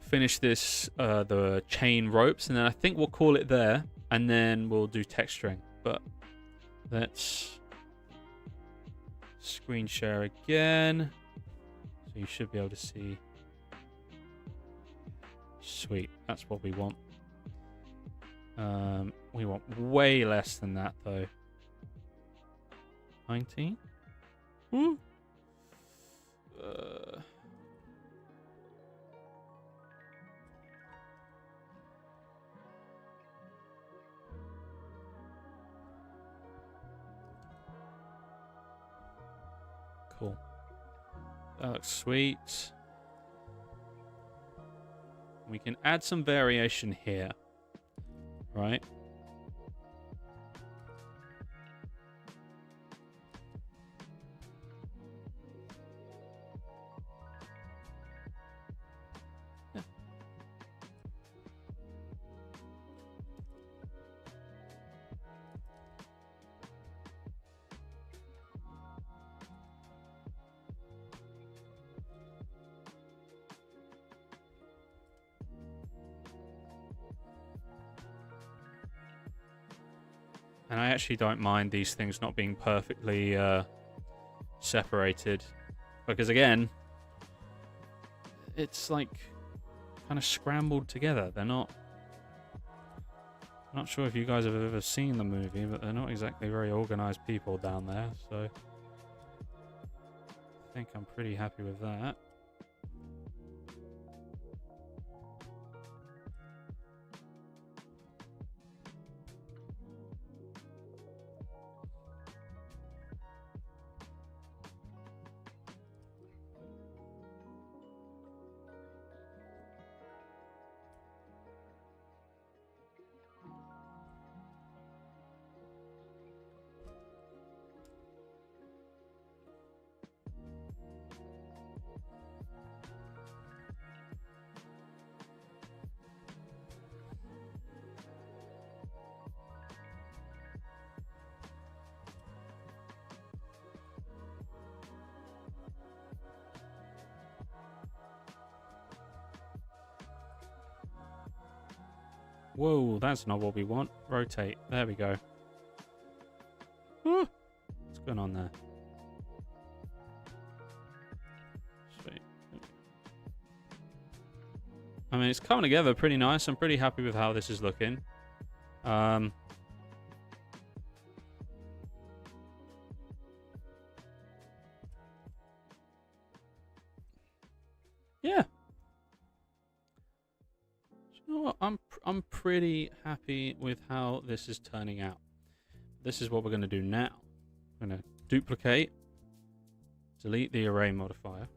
finish this the chain ropes, and then I think we'll call it there, and then we'll do texturing. But let's screen share again, so you should be able to see. Sweet, that's what we want. We want way less than that though. 19. Woo. Cool. That looks sweet. We can add some variation here, right? Yeah. And I actually don't mind these things not being perfectly separated, because again, it's like kind of scrambled together. They're not. I'm not sure if you guys have ever seen the movie, but they're not exactly very organized people down there, so I think I'm pretty happy with that. Whoa, that's not what we want. Rotate. There we go. Woo! What's going on there? Sweet. I mean, it's coming together pretty nice. I'm pretty happy with how this is looking. Yeah. You know what? I'm pretty happy with how this is turning out. This is what we're going to do now. I'm going to duplicate, delete the array modifier.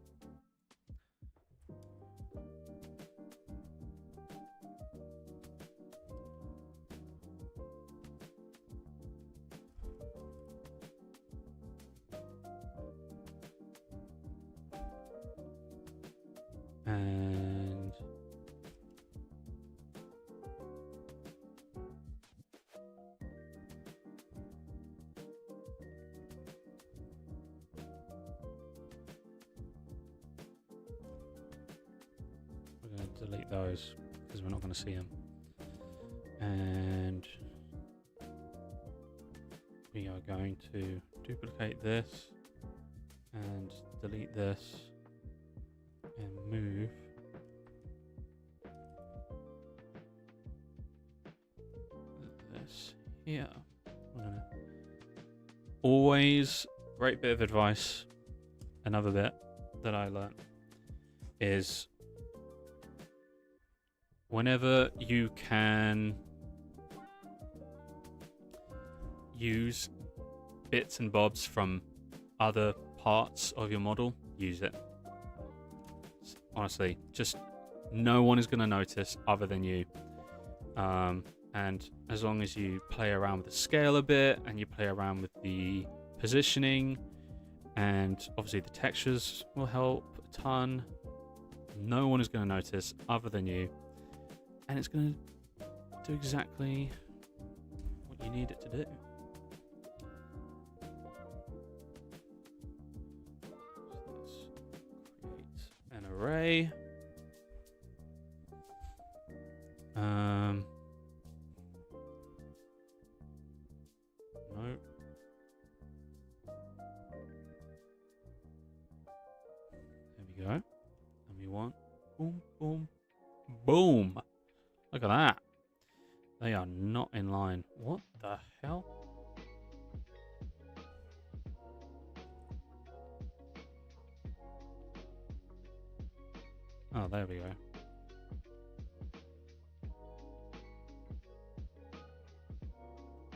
And we're going to delete those because we're not going to see them. And we are going to duplicate this and delete this and move this here. Always, great bit of advice, another bit that I learned is whenever you can use bits and bobs from other parts of your model, use it. Honestly, just no one is going to notice other than you. And as long as you play around with the scale a bit and you play around with the positioning, and obviously the textures will help a ton, no one is going to notice other than you. And it's going to do exactly what you need it to do. An array. No. There we go. And we want boom, boom, boom. Look at that. They are not in line. What the hell? Oh, there we go.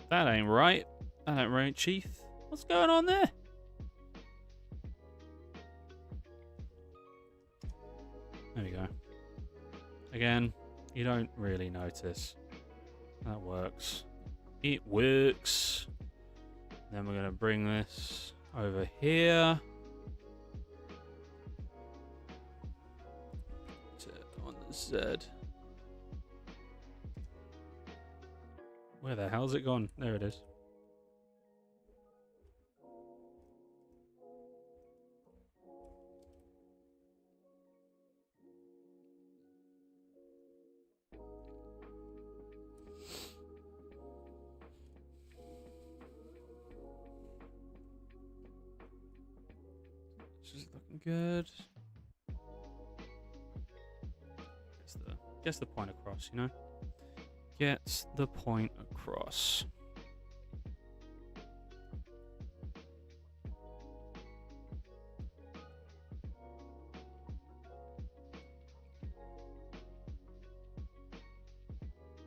That ain't right. That ain't right, Chief. What's going on there? again, you don't really notice. That works. It works. Then we're going to bring this over here. On the Z. Where the hell's it gone? There it is. This is looking good. Gets the point across, you know? Gets the point across.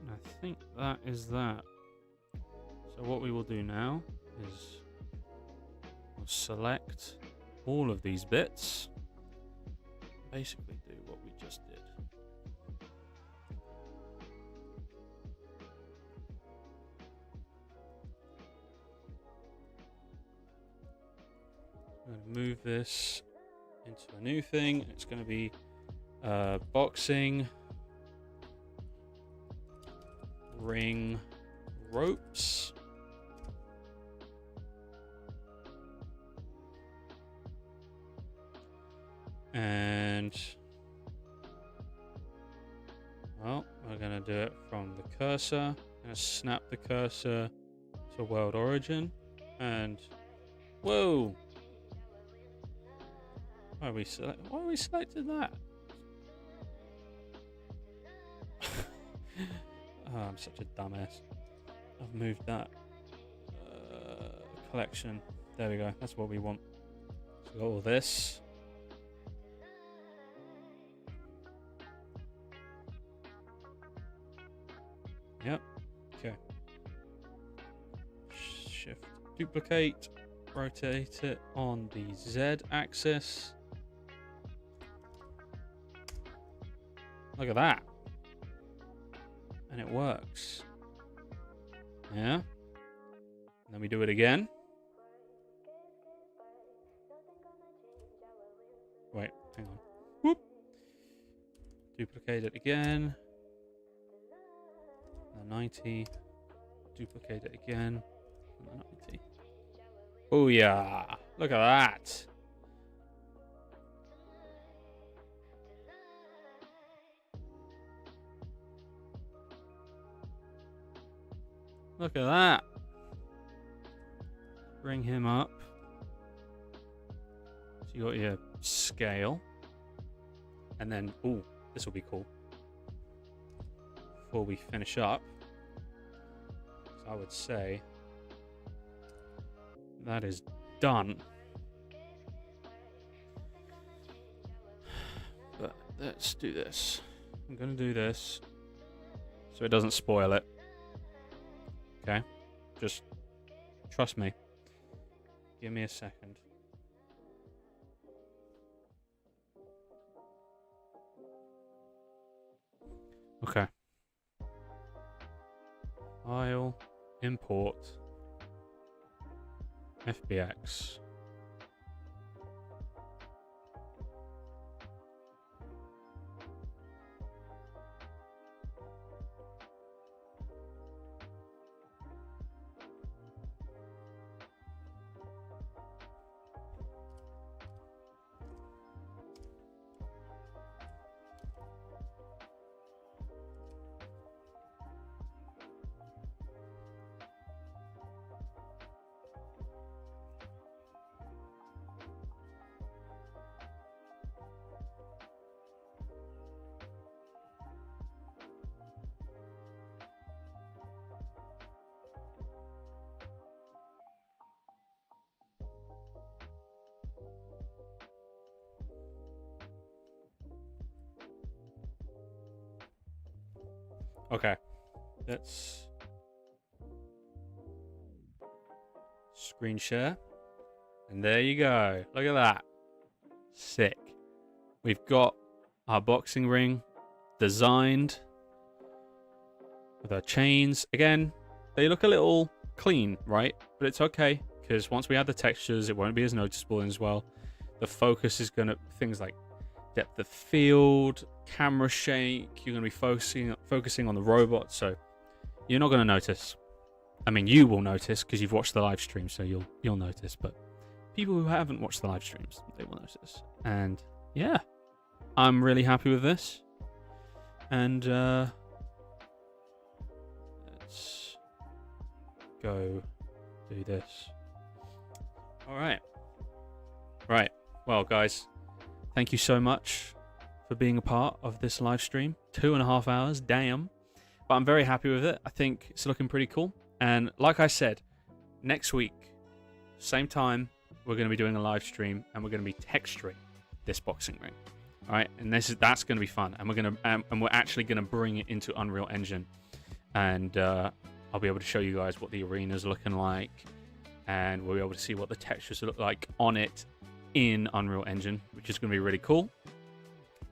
And I think that is that. So what we will do now is we'll select all of these bits. Basically do what we just did. I'm going to move this into a new thing. It's going to be boxing ring ropes. And well, we're going to do it from the cursor. I'm going to snap the cursor to world origin and whoa. Why we selected that? Oh, I'm such a dumbass. I've moved that collection. There we go. That's what we want. So we got all this. Yep. Okay. Shift, duplicate, rotate it on the Z axis. Look at that. And it works. Yeah. And then we do it again. Wait, hang on. Whoop. Duplicate it again. And 90. Duplicate it again. And 90. Oh yeah. Look at that. Look at that. Bring him up. So you got your scale. And then, ooh, this will be cool. Before we finish up, so I would say that is done. But let's do this. I'm going to do this so it doesn't spoil it. Okay, just trust me. Give me a second. Okay. File, import, FBX. Okay, let's screen share. And there you go. Look at that. Sick. We've got our boxing ring designed with our chains. Again, they look a little clean, right? But it's okay, because once we add the textures, it won't be as noticeable as well. The focus is going to, things like depth of field, camera shake, you're going to be focusing on the robot, so you're not going to notice. I mean, you will notice because you've watched the live stream, so you'll notice, but people who haven't watched the live streams, they will notice. And yeah, I'm really happy with this. And let's go do this. All right. Right. Well, guys, thank you so much for being a part of this live stream. 2.5 hours, damn. But I'm very happy with it. I think it's looking pretty cool. And like I said, next week, same time, we're going to be doing a live stream and we're going to be texturing this boxing ring. All right, and that's going to be fun. And we're actually going to bring it into Unreal Engine, and I'll be able to show you guys what the arena's looking like, and we'll be able to see what the textures look like on it in Unreal Engine, which is going to be really cool.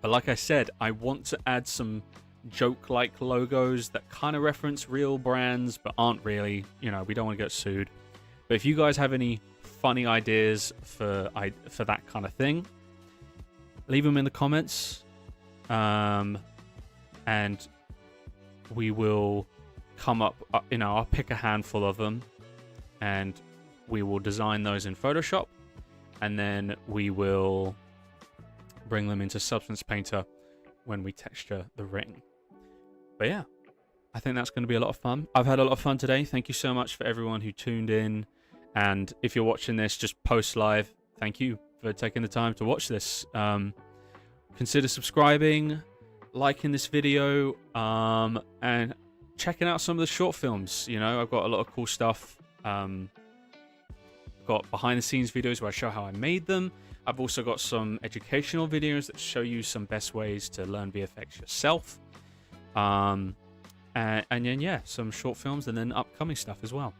But like I said, I want to add some joke-like logos that kind of reference real brands but aren't really. You know, we don't want to get sued. But if you guys have any funny ideas for that kind of thing, leave them in the comments, and we will come up, I'll pick a handful of them and we will design those in Photoshop, and then we will bring them into Substance Painter when we texture the ring. But yeah, I think that's going to be a lot of fun. I've had a lot of fun today. Thank you so much for everyone who tuned in. And if you're watching this just post live, thank you for taking the time to watch this. Consider subscribing, liking this video, and checking out some of the short films. You know, I've got a lot of cool stuff. I've got behind the scenes videos where I show how I made them. I've also got some educational videos that show you some best ways to learn VFX yourself. And then, yeah, some short films and then upcoming stuff as well.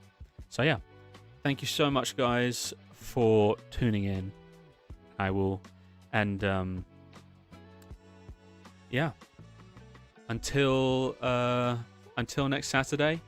So, yeah, thank you so much, guys, for tuning in. I will, and, yeah, until next Saturday,